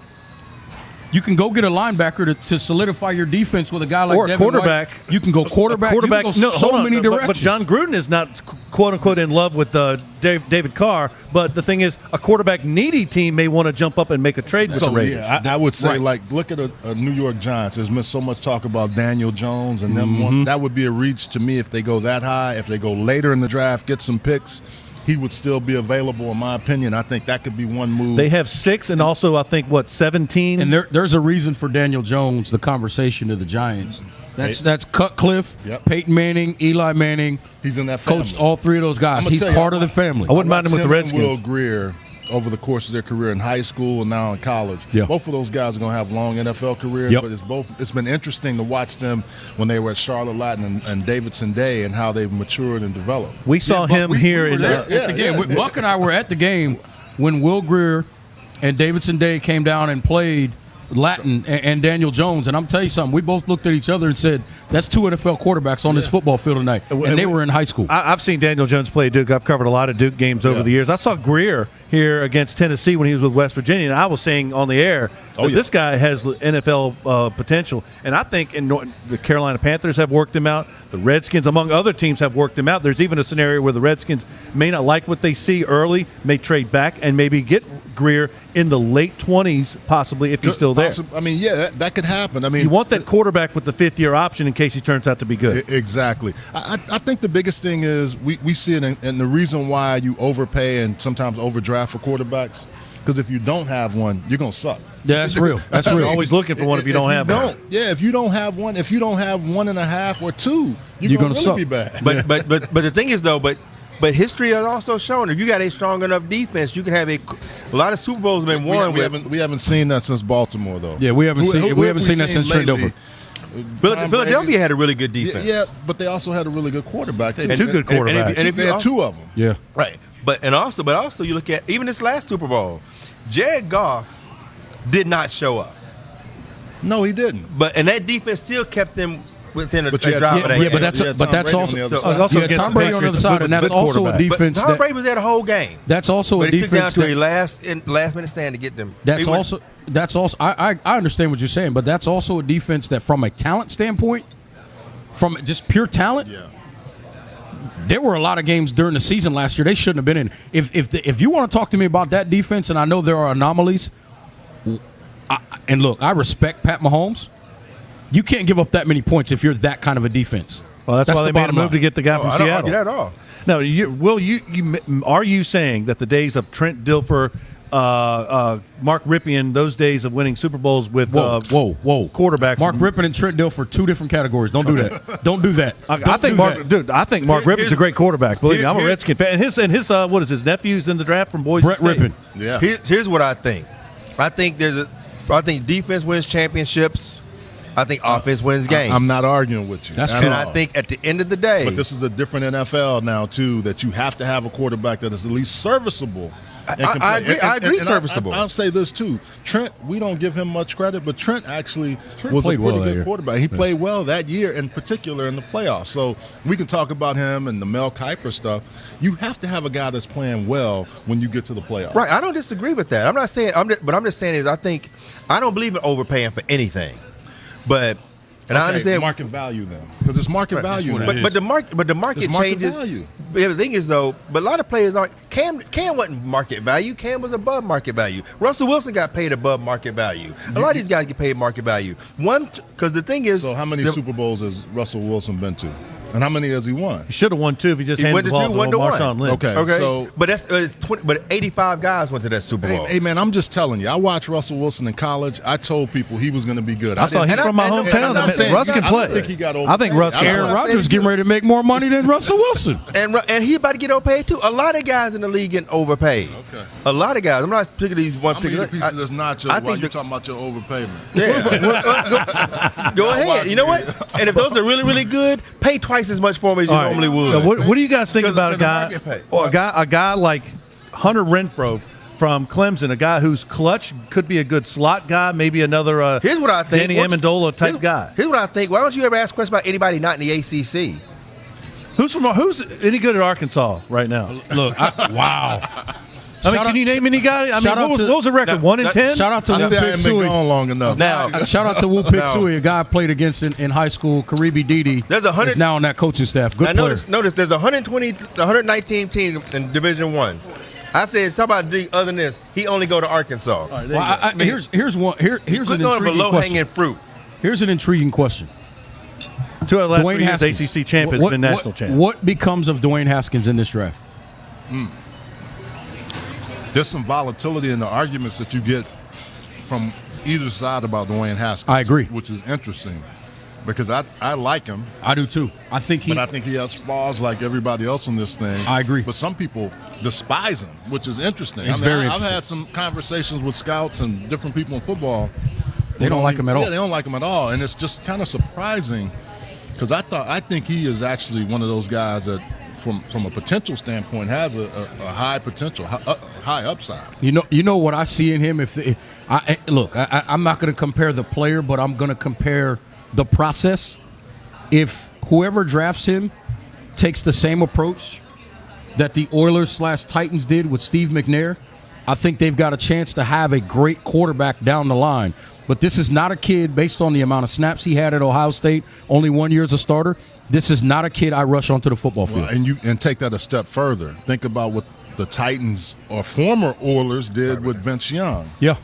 you can go get a linebacker to solidify your defense with a guy like or Devin quarterback. White. You can go quarterback. Quarterback. You can go so many directions. But John Gruden is not quote unquote in love with David Carr. But the thing is, a quarterback needy team may want to jump up and make a trade with the Raiders. Yeah, I would say, Right. like, look at a New York Giants. There's been so much talk about Daniel Jones and them. That would be a reach to me if they go that high. If they go later in the draft, get some picks. he would still be available. In my opinion, I think that could be one move. They have 6 and also I think 17. And there's a reason for Daniel Jones, the conversation to the Giants. That's Cutcliffe, Yep. Peyton Manning, Eli Manning. He's in that family. Coached all 3 of those guys. I'ma He's tell you, part of the family. I wouldn't mind him with the Watched and Redskins. Will Greer over the course of their career in high school and now in college. Yeah. Both of those guys are going to have long NFL careers, Yep. but it's been interesting to watch them when they were at Charlotte Latin and Davidson Day and how they've matured and developed. We saw him here in at the game. Buck and I were at the game when Will Greer and Davidson Day came down and played Latin and Daniel Jones. And I'm telling you something, we both looked at each other and said, that's 2 NFL quarterbacks on this football field tonight. And they were in high school. I've seen Daniel Jones play Duke. I've covered a lot of Duke games over the years. I saw Greer here against Tennessee when he was with West Virginia, and I was saying on the air that this guy has NFL potential. And I think the Carolina Panthers have worked him out. The Redskins, among other teams, have worked him out. There's even a scenario where the Redskins may not like what they see early, may trade back, and maybe get Greer in the late 20s, possibly, if he's still there. I mean, that could happen. I mean, You want that quarterback with the 5th-year option in case he turns out to be good. Exactly. I think the biggest thing is we see it, and the reason why you overpay and sometimes overdraft for quarterbacks, because if you don't have one, you're going to suck. Yeah, that's real. That's real. Always looking for one if you don't have one. Yeah, if you don't have one, if you don't have 1.5 or 2, you're going to suck. really be bad. But the thing is though, but history has also shown if you got a strong enough defense, you can have a lot of Super Bowls have been won. We haven't seen that since Baltimore though. Yeah, we haven't seen that since Trent Dilfer. Philadelphia had a really good defense. Yeah, but they also had a really good quarterback too. Two good quarterbacks. And if they had 2 of them. Yeah. Right. But also you look at even this last Super Bowl, Jared Goff did not show up. No, he didn't. And that defense still kept them within a But you had drive Tom- of that. Yeah, but that's Tom Brady on also the other so- side. also yeah, against Tom the Brady on the other Patriots, side, and that's good also a quarterback. defense. Tom Brady was there the whole game. That's also But a it took down defense. to a last minute stand to get them. That's also. I understand what you're saying, but that's also a defense that, from a talent standpoint, from just pure talent, there were a lot of games during the season last year they shouldn't have been in. If you want to talk to me about that defense, and I know there are anomalies, and look, I respect Pat Mahomes. You can't give up that many points if you're that kind of a defense. Well, that's why the they made a bottom move line. to get the guy from I don't Seattle. argue that at all. No, are you saying that the days of Trent Dilfer, Mark Rypien, those days of winning Super Bowls with Whoa. quarterbacks? Mark Rypien and Trent Dilfer, 2 different categories. Don't do that. Don't do that. I think Mark Rypien's a great quarterback. Believe me, I'm a Redskin fan. And his what is his nephew's in the draft from Boise Brett State. Rypien. Yeah. Here's what I think. I think defense wins championships. I think offense wins games. I'm not arguing with you. That's at true. And all. I think at the end of the day, But this is a different NFL now too. That you have to have a quarterback that is at least serviceable. And can I play. agree. I agree. Serviceable. I'll say this too. Trent, we don't give him much credit, but Trent actually was a played pretty well that good year. quarterback. He played well that year, in particular in the playoffs. So we can talk about him and the Mel Kiper stuff. You have to have a guy that's playing well when you get to the playoffs. right? I don't disagree with that. I'm not saying. But I'm just saying is I don't believe in overpaying for anything. But I understand market value then, because it's market value now. But the market It's market changes. value. Yeah, the thing is though, but a lot of players aren't. Cam wasn't market value. Cam was above market value. Russell Wilson got paid above market value. A lot of these guys get paid market value. Because the thing is, So how many Super Bowls has Russell Wilson been to? And how many has he won? He should have won 2 if he just He handed went the to ball 2, to 1 to 1. Marshawn Lynch. Okay. So, but it's 20, but 85 guys went to that Super Bowl. hey man, I'm just telling you. I watched Russell Wilson in college. I told people he was going to be good. I saw he's And from my and hometown. I'm saying, Russ can I play. don't think he got I think overpaid. Russ can. Aaron I'm Rodgers saying getting ready to make more money than Russell Wilson. And he about to get overpaid too. A lot of guys in the league getting overpaid. Okay. A lot of guys. I'm not picking these one I'm going to eat a particular. piece of this nacho I while think you're talking about your overpayment. Yeah. Go ahead. You know what? And if those are really, really good, pay twice as much for them as you All right. normally would. So what do you guys think Because about a of the guy, market pay. or a guy like Hunter Renfro from Clemson, a guy who's clutch, could be a good slot guy, maybe another Here's what I think. Danny Amendola type guy. Here's what I think. Why don't you ever ask questions about anybody not in the ACC? Who's any good at Arkansas right now? Look, wow. I mean, can you name any guy? I mean, shout out what to- was the record? 1-10. Shout out to I Woo say I Pig ain't been Sui. gone long enough. Now, Shout out to Woo Pig Sui, a guy I played against in high school. Karibi Didi There's 100 is now on that coaching staff. Good now player. notice there's 119 teams in Division One. I said, talk about D other than this. He only go to Arkansas. Well, here's one. Here's an Click on the intriguing low question. hanging fruit. Here's an intriguing question. 2 out of the last Dwayne 3 years, Haskins. ACC champ has been national champ. What becomes of Dwayne Haskins in this draft? There's some volatility in the arguments that you get from either side about Dwayne Haskins. I agree. Which is interesting because I like him. I do too. I think he has flaws like everybody else in this thing. I agree. But some people despise him, which is interesting. It's very interesting. I've had some conversations with scouts and different people in football. They don't like him at all. Yeah, they don't like him at all. And it's just kind of surprising because I think he is actually one of those guys that from a potential standpoint has a high potential, high upside. You know what I see in him. I'm not going to compare the player, but I'm going to compare the process. If whoever drafts him takes the same approach that the Oilers/Titans did with Steve McNair, I think they've got a chance to have a great quarterback down the line. But this is not a kid, based on the amount of snaps he had at Ohio State, only 1 year as a starter. This is not a kid I rush onto the football field. Well, and take that a step further. Think about what the Titans or former Oilers did with Vince Young. Yeah.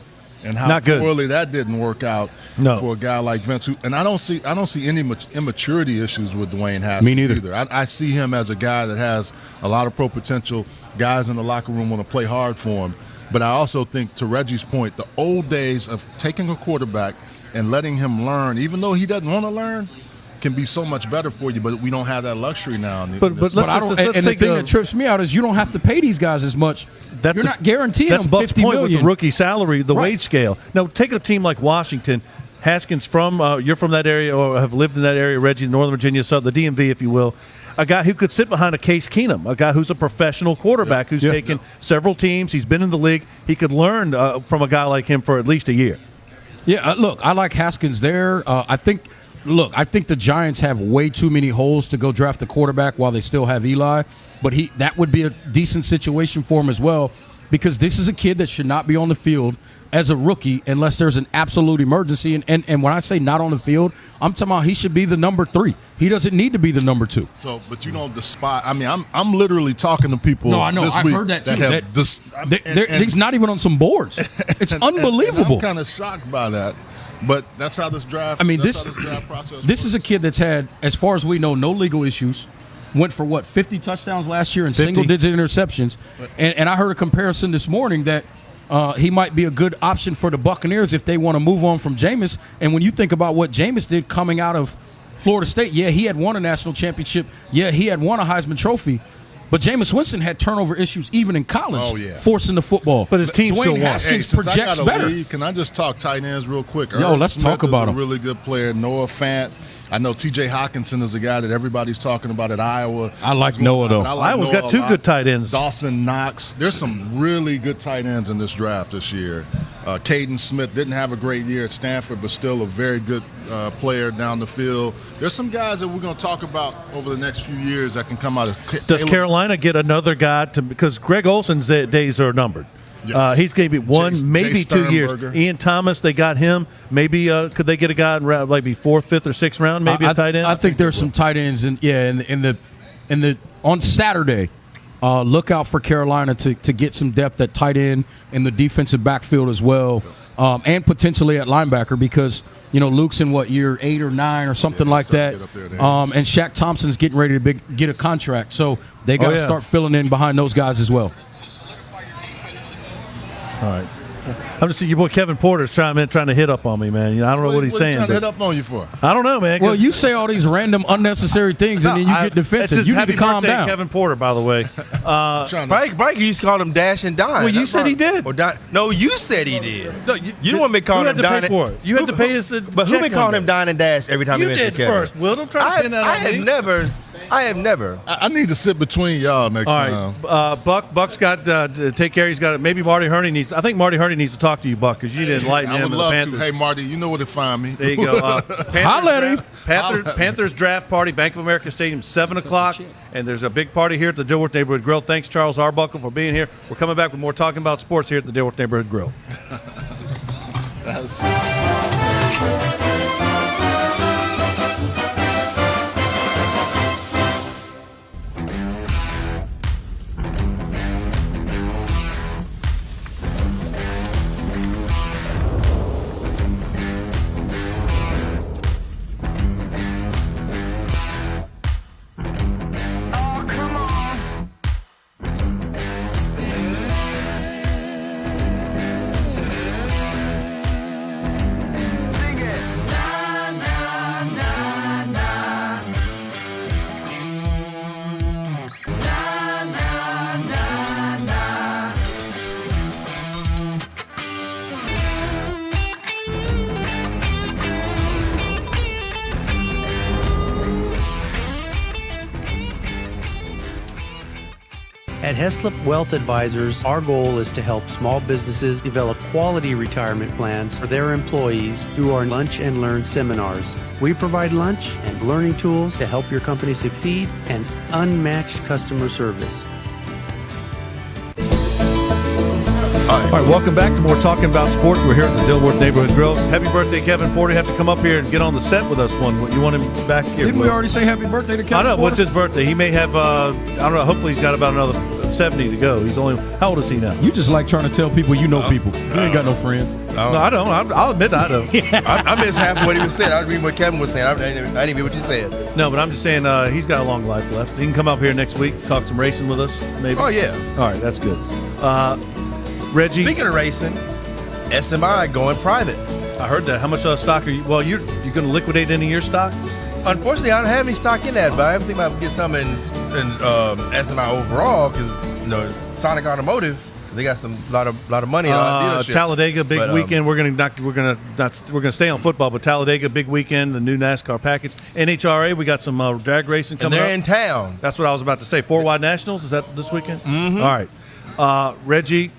And how poorly that didn't work out for a guy like Vince. And I don't see any immaturity issues with Dwayne Haskins. Me neither. Either. I see him as a guy that has a lot of pro potential. Guys in the locker room want to play hard for him. But I also think, to Reggie's point, the old days of taking a quarterback and letting him learn, even though he doesn't want to learn, can be so much better for you. But we don't have that luxury now. But the thing that trips me out is you don't have to pay these guys as much. You're not guaranteeing them $50 million. That's Buck's point with the rookie salary, the wage scale. Now, take a team like Washington. Haskins, you're from that area or have lived in that area, Reggie, Northern Virginia, so the DMV, if you will. A guy who could sit behind a Case Keenum, a guy who's a professional quarterback who's taken several teams. He's been in the league. He could learn from a guy like him for at least a year. Yeah, look, I like Haskins there. I think the Giants have way too many holes to go draft a quarterback while they still have Eli. But that would be a decent situation for him as well, because this is a kid that should not be on the field as a rookie unless there's an absolute emergency. And when I say not on the field, I'm talking about he should be the number 3. He doesn't need to be the number 2. So, but you know, the spot. I mean, I'm literally talking to people. No, I know. I've heard that too. He's not even on some boards. It's unbelievable. I'm kind of shocked by that. But that's how this draft. I mean, this draft process. This is a kid that's had, as far as we know, no legal issues. Went for 50 touchdowns last year and single-digit interceptions. And I heard a comparison this morning that he might be a good option for the Buccaneers if they want to move on from Jameis. And when you think about what Jameis did coming out of Florida State, he had won a national championship. He had won a Heisman Trophy. But Jameis Winston had turnover issues even in college, forcing the football. But his team still won. Haskins projects better. Can I just talk tight ends real quick? Let's talk about him. A really good player. Noah Fant. I know T.J. Hawkinson is the guy that everybody's talking about at Iowa. I like Noah, though. Iowa's got 2 good tight ends. Dawson Knox. There's some really good tight ends in this draft this year. Caden Smith didn't have a great year at Stanford, but still a very good player down the field. There's some guys that we're going to talk about over the next few years that can come out of Does Carolina get another guy because Greg Olson's days are numbered? Yes. He's going to be maybe 2 years. Ian Thomas, they got him. Maybe could they get a guy in maybe 4th, 5th, or 6th round? Maybe a tight end. I think there's some tight ends in the on Saturday. Look out for Carolina to get some depth at tight end in the defensive backfield as well, and potentially at linebacker because Luke's in year 8 or 9 or something like that, and Shaq Thompson's getting ready to get a contract, so they got to start filling in behind those guys as well. All right. I'm just your boy Kevin Porter's trying to hit up on me, man. I don't know what he's saying. What are you trying to hit up on you for? I don't know, man. Well, you say all these random unnecessary things and then you get defensive. You need to calm down. Kevin Porter, by the way. Mike used to call him Dash and Dine. Well, you said he did. No, you said he did. No, you don't want me to call him Dine. You had to pay his. But who been calling him Dine and Dash every time he mentioned Kevin? You did first. Will, don't try to say that on me. I have never. I need to sit between y'all next time. All right. Buck's got to take care. He's got maybe Marty Hurney needs. I think Marty Hurney needs to talk to you, Buck, because you didn't lighten him. I would love to. Hey, Marty, you know where to find me. There you go. Panthers draft party, Bank of America Stadium, 7:00, and there's a big party here at the Dilworth Neighborhood Grill. Thanks, Charles Arbuckle, for being here. We're coming back with more talking about sports here at the Dilworth Neighborhood Grill. At Heslop Wealth Advisors, our goal is to help small businesses develop quality retirement plans for their employees through our Lunch and Learn seminars. We provide lunch and learning tools to help your company succeed and unmatched customer service. All right, welcome back to more Talking About Sports. We're here at the Dilworth Neighborhood Grill. Happy birthday, Kevin Porter. You have to come up here and get on the set with us one. You want him back here? Didn't we already say happy birthday to Kevin I know. Porter? What's his birthday? He may have, I don't know, hopefully he's got about another 70 to go. He's only, how old is he now? You just like trying to tell people you know people. You ain't got no friends. No, I don't. I'll admit I don't. I missed half of what he was saying. I was reading what Kevin was saying. I didn't hear what you said. No, but I'm just saying he's got a long life left. He can come up here next week, talk some racing with us, maybe. Oh, yeah. All right, that's good. Reggie. Speaking of racing, SMI going private. I heard that. How much stock are you? Well, you're going to liquidate any of your stock? Unfortunately, I don't have any stock in that, but I'm thinking about get some in SMI overall because Sonic Automotive, they got some lot of money in dealerships. Talladega big weekend. We're gonna stay on football, but Talladega big weekend, the new NASCAR package. NHRA, we got some drag racing coming and they're up. in town. That's what I was about to say. 4 Wide Nationals, is that this weekend? Mm-hmm. All right, Reggie,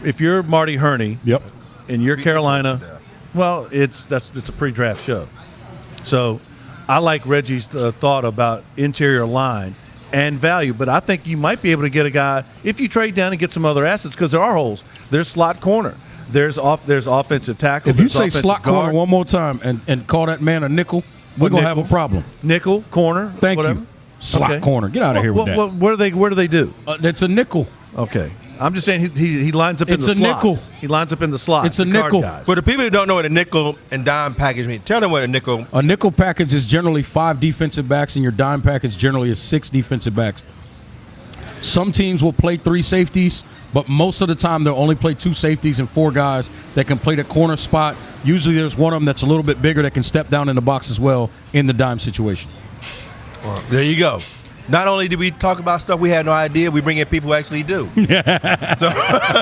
if you're Marty Herney, Yep. and you're Carolina, well, it's a pre-draft show, so I like Reggie's thought about interior line and value, but I think you might be able to get a guy if you trade down and get some other assets because there are holes. There's slot corner. There's offensive tackle. If you say offensive slot guard. corner one more time and call that man a nickel, we're going to have a problem. Nickel, corner, Thank whatever. you. Slot Okay. corner. Get out of here with that. Where do they do? It's a nickel. Okay. I'm just saying he lines up in It's the a slot. nickel. He lines up in the slot. It's a the guard nickel. guys. For the people who don't know what a nickel and dime package mean, tell them what a nickel. A nickel package is generally 5 defensive backs, and your dime package generally is 6 defensive backs. Some teams will play 3 safeties, but most of the time they'll only play 2 safeties and 4 guys that can play the corner spot. Usually there's one of them that's a little bit bigger that can step down in the box as well in the dime situation. There you go. Not only do we talk about stuff we had no idea, we bring in people who actually do. All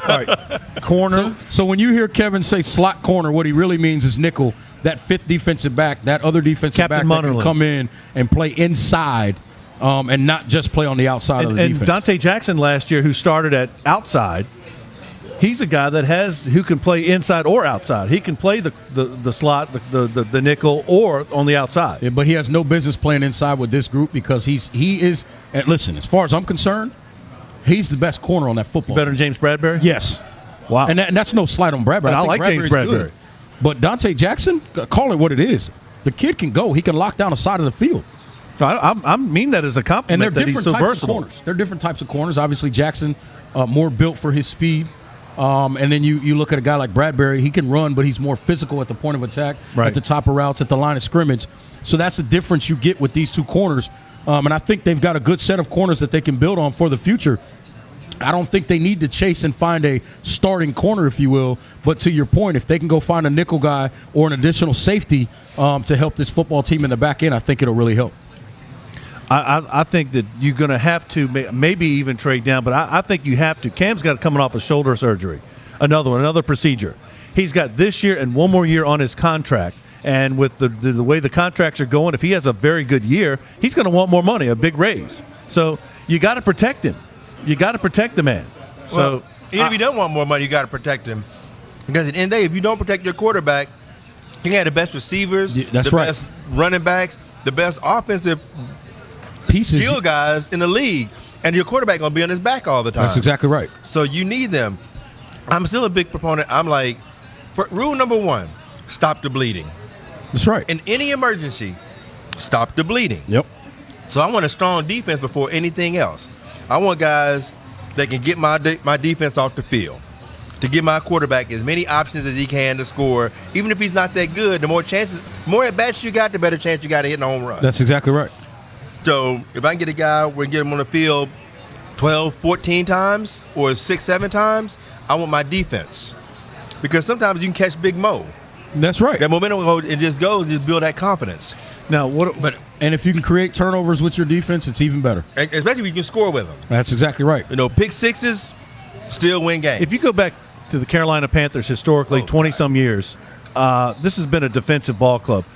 right. Corner. So when you hear Kevin say slot corner, what he really means is nickel, that 5th defensive back, that other defensive Captain back that can Munnerlyn. come in and play inside and not just play on the outside of the and defense. Dante Jackson last year, who started at outside, he's a guy who can play inside or outside. He can play the slot, the nickel, or on the outside. Yeah, but he has no business playing inside with this group because he is. And listen, as far as I'm concerned, he's the best corner on that football. Better than team. James Bradbury? Yes. Wow. And that's no slight on Bradbury. And I think like James Bradbury's Bradbury. good. But Dante Jackson, call it what it is. The kid can go. He can lock down a side of the field. I mean that as a And compliment they're that he's different so types versatile. of corners. They're different types of corners. Obviously, Jackson more built for his speed. And then you look at a guy like Bradbury. He can run, but he's more physical at the point of attack, Right. at the top of routes, at the line of scrimmage. So that's the difference you get with these 2 corners. And I think they've got a good set of corners that they can build on for the future. I don't think they need to chase and find a starting corner, if you will. But to your point, if they can go find a nickel guy or an additional safety to help this football team in the back end, I think it'll really help. I think that you're going to have to maybe even trade down, but I think you have to. Cam's got coming off a shoulder surgery, another procedure. He's got this year and one more year on his contract. And with the way the contracts are going, if he has a very good year, he's going to want more money, a big raise. So you got to protect him. You got to protect the man. Well, So even if you don't want more money, you got to protect him. Because at the end of the day, if you don't protect your quarterback, you can have the best receivers, that's the right. best running backs, the best offensive Pieces. skill guys in the league, and your quarterback going to be on his back all the time. That's exactly right. So you need them. I'm still a big proponent. I'm like, rule number 1, stop the bleeding. That's right. In any emergency, stop the bleeding. Yep. So I want a strong defense before anything else. I want guys that can get my defense off the field, to give my quarterback as many options as he can to score. Even if he's not that good, the more at-bats you got, the better chance you got to hit a home run. That's exactly right. So if I can get a guy, we can get him on the field 12, 14 times or 6, 7 times, I want my defense. Because sometimes you can catch Big Mo. That's right. That momentum, it just build that confidence. now, And if you can create turnovers with your defense, it's even better. Especially if you can score with them. That's exactly right. Pick sixes still win games. if you go back to the Carolina Panthers historically, 20-some years, this has been a defensive ball club.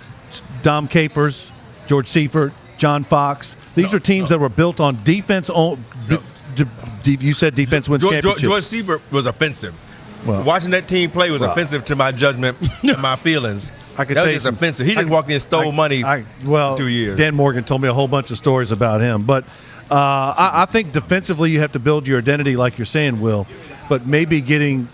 Dom Capers, George Seifert, John Fox. These are teams that were built on defense, you said defense wins championships. George Seibert was offensive. Well, watching that team play was offensive to my judgment and my feelings. I could that tell was you just offensive. He just walked in and stole money for 2 years. Dan Morgan told me a whole bunch of stories about him. But I think defensively you have to build your identity like you're saying, Will. But maybe getting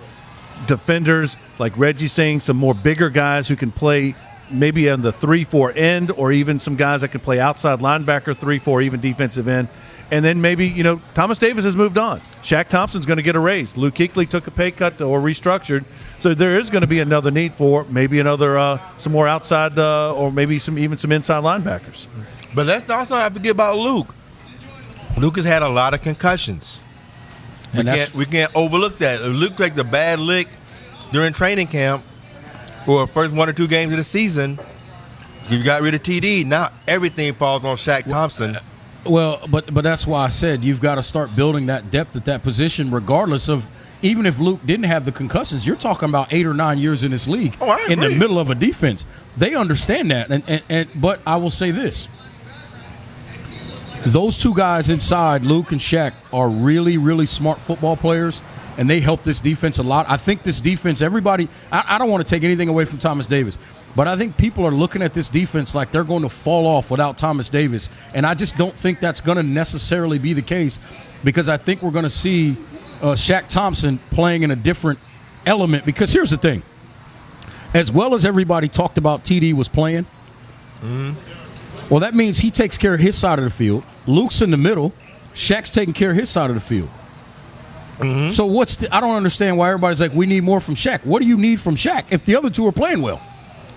defenders, like Reggie's saying, some more bigger guys who can play maybe on the 3-4 end, or even some guys that can play outside linebacker, 3-4, even defensive end. And then maybe, Thomas Davis has moved on. Shaq Thompson's going to get a raise. Luke Kuechly took a pay cut or restructured. So there is going to be another need for maybe another some more outside or maybe even some inside linebackers. But let's also not forget about Luke. Luke has had a lot of concussions. We can't overlook that. If Luke takes a bad lick during training camp or first 1 or 2 games of the season, you got rid of TD. Now everything falls on Shaq Thompson. Well, but that's why I said you've got to start building that depth at that position, regardless of even if Luke didn't have the concussions. You're talking about 8 or 9 years in this league in the middle of a defense. They understand that, but I will say this: those 2 guys inside, Luke and Shaq, are really, really smart football players, and they help this defense a lot. I think this defense, everybody, I don't want to take anything away from Thomas Davis, but I think people are looking at this defense like they're going to fall off without Thomas Davis, and I just don't think that's going to necessarily be the case, because I think we're going to see Shaq Thompson playing in a different element. Because here's the thing: as well as everybody talked about TD was playing, well, that means he takes care of his side of the field. Luke's in the middle. Shaq's taking care of his side of the field. So I don't understand why everybody's like, we need more from Shaq. What do you need from Shaq if the other 2 are playing well?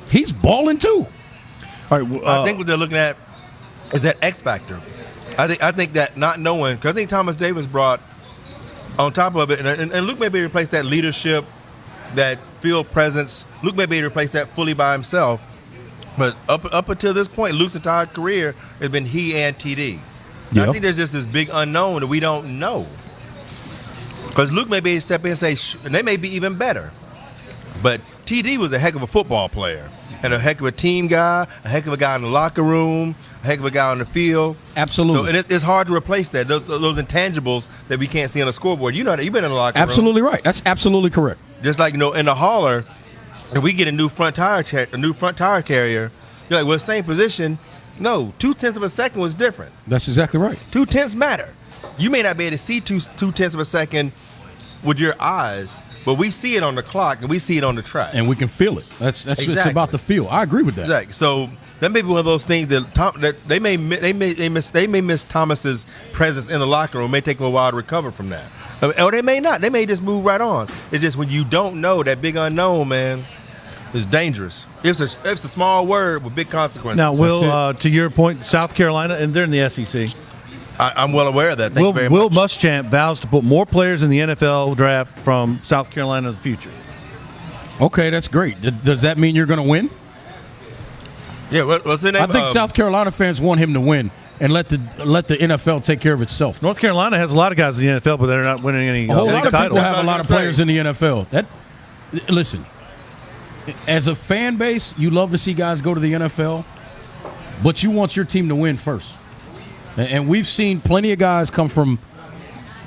He's balling too. All right, I think what they're looking at is that X factor. I think that not knowing, because I think Thomas Davis brought on top of it, and Luke may be replaced that leadership, that field presence. Luke may be replaced that fully by himself. But up until this point, Luke's entire career has been he and TD. Yep. I think there's just this big unknown that we don't know. Because Luke may be able to step in and say, and they may be even better. But TD was a heck of a football player and a heck of a team guy, a heck of a guy in the locker room, a heck of a guy on the field. Absolutely. So, and it's hard to replace that, those intangibles that we can't see on the scoreboard. You know that. You've been in the locker room. Absolutely right. That's absolutely correct. Just like, in the hauler, and we get a new front tire carrier, you're like, well, same position. No, 0.2 of a second was different. That's exactly right. 0.2 matter. You may not be able to see 0.2 of a second with your eyes, but we see it on the clock and we see it on the track, And we can feel it. That's Exactly. It's about the feel. I agree with that. Exactly. So that may be one of those things that they may miss Thomas's presence in the locker room. It may take them a while to recover from that, or they may not. They may just move right on. It's just when you don't know, that big unknown, man, is dangerous. It's a small word with big consequences. now, Will, to your point, South Carolina, and they're in the SEC. I'm well aware of that. Thank you very Will much. Muschamp vows to put more players in the NFL draft from South Carolina in the future. Okay, that's great. Does that mean you're going to win? Yeah, what's the name? I think South Carolina fans want him to win and let the NFL take care of itself. North Carolina has a lot of guys in the NFL, but they're not winning any A whole lot big of people titles. have a lot of players in the NFL. Listen, as a fan base, you love to see guys go to the NFL, but you want your team to win first. And we've seen plenty of guys come from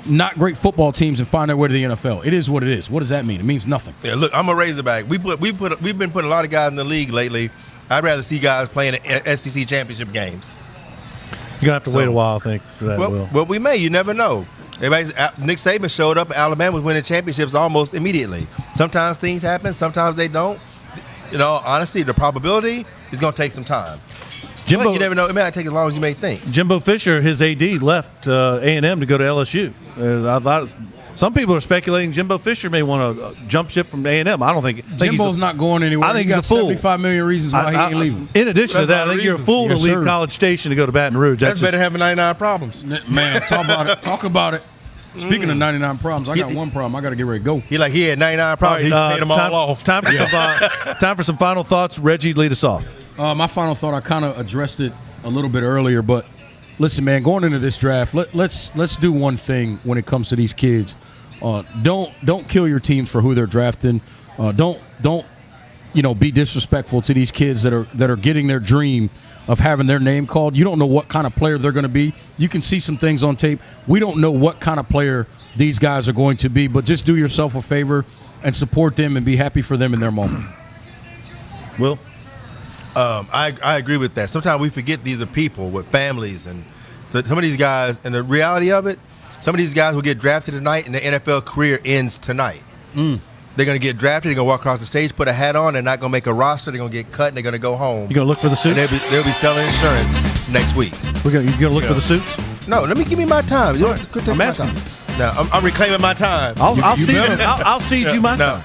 not great football teams and find their way to the NFL. It is what it is. What does that mean? It means nothing. Yeah, look, I'm a Razorback. We've been putting a lot of guys in the league lately. I'd rather see guys playing SEC championship games. You're going to have to wait a while, I think, for that, Will. Well, we may. You never know. Nick Saban showed up. Alabama was winning championships almost immediately. Sometimes things happen. Sometimes they don't. Honestly, the probability is going to take some time. Jimbo, but you never know. It may not take as long as you may think. Jimbo Fisher, his AD, left A&M to go to LSU. I thought some people are speculating Jimbo Fisher may want to jump ship from A&M. I don't think Jimbo's not going anywhere. I think he's got he's a fool. 75 million reasons why he ain't leaving. In addition to that, I think you're a fool Yes, to leave sir. College Station to go to Baton Rouge. That's better than having 99 problems. Man, talk about it. Speaking of 99 problems, I got one problem. I got to get ready to go. He had 99 problems. All right, He paid them all off. Time for some final thoughts. Reggie, lead us off. My final thought, I kind of addressed it a little bit earlier, but listen, man, going into this draft, let's do one thing when it comes to these kids. Don't kill your teams for who they're drafting. Don't be disrespectful to these kids that are getting their dream of having their name called. You don't know what kind of player they're going to be. You can see some things on tape. We don't know what kind of player these guys are going to be, but just do yourself a favor and support them and be happy for them in their moment. Will? I agree with that. Sometimes we forget these are people with families, and so some of these guys, and the reality of it, some of these guys will get drafted tonight and their NFL career ends tonight. They're going to get drafted, they're going to walk across the stage, put a hat on, they're not going to make a roster, they're going to get cut, and they're going to go home. You going to look for the suits? And they'll be selling insurance next week. You going to look for the suits? No, give me my time. I'm asking you. Now, I'm reclaiming my time. I'll cede you my time.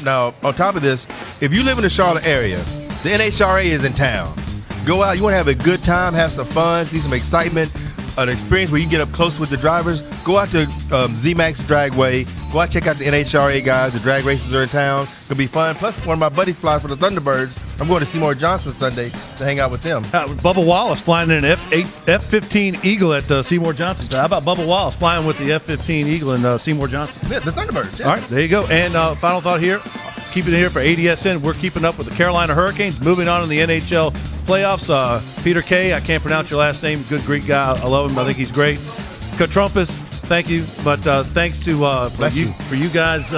Now, on top of this, if you live in the Charlotte area, the NHRA is in town. Go out. You want to have a good time, have some fun, see some excitement, an experience where you get up close with the drivers. Go out to Z-Max Dragway. Go out, check out the NHRA guys. The drag races are in town. It'll be fun. Plus, one of my buddies flies for the Thunderbirds. I'm going to Seymour Johnson Sunday to hang out with them. Bubba Wallace flying in an F-15 Eagle at Seymour Johnson. How about Bubba Wallace flying with the F-15 Eagle in Seymour Johnson? Yeah, the Thunderbirds. Yeah. All right, there you go. And final thought here. Keeping it here for ADSN. We're keeping up with the Carolina Hurricanes. Moving on in the NHL playoffs. Peter Kay, I can't pronounce your last name. Good Greek guy. I love him. I think he's great. Katrumpus, thank you. But thanks to for you guys.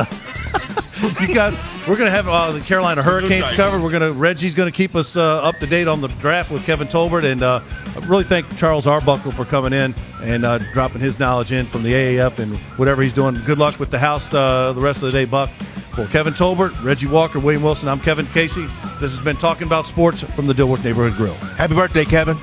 You guys, we're going to have the Carolina Hurricanes covered. Reggie's going to keep us up to date on the draft with Kevin Tolbert, and I really thank Charles Arbuckle for coming in and dropping his knowledge in from the AAF and whatever he's doing. Good luck with the house the rest of the day, Buck. For Kevin Tolbert, Reggie Walker, William Wilson, I'm Kevin Casey. This has been Talking About Sports from the Dilworth Neighborhood Grill. Happy birthday, Kevin.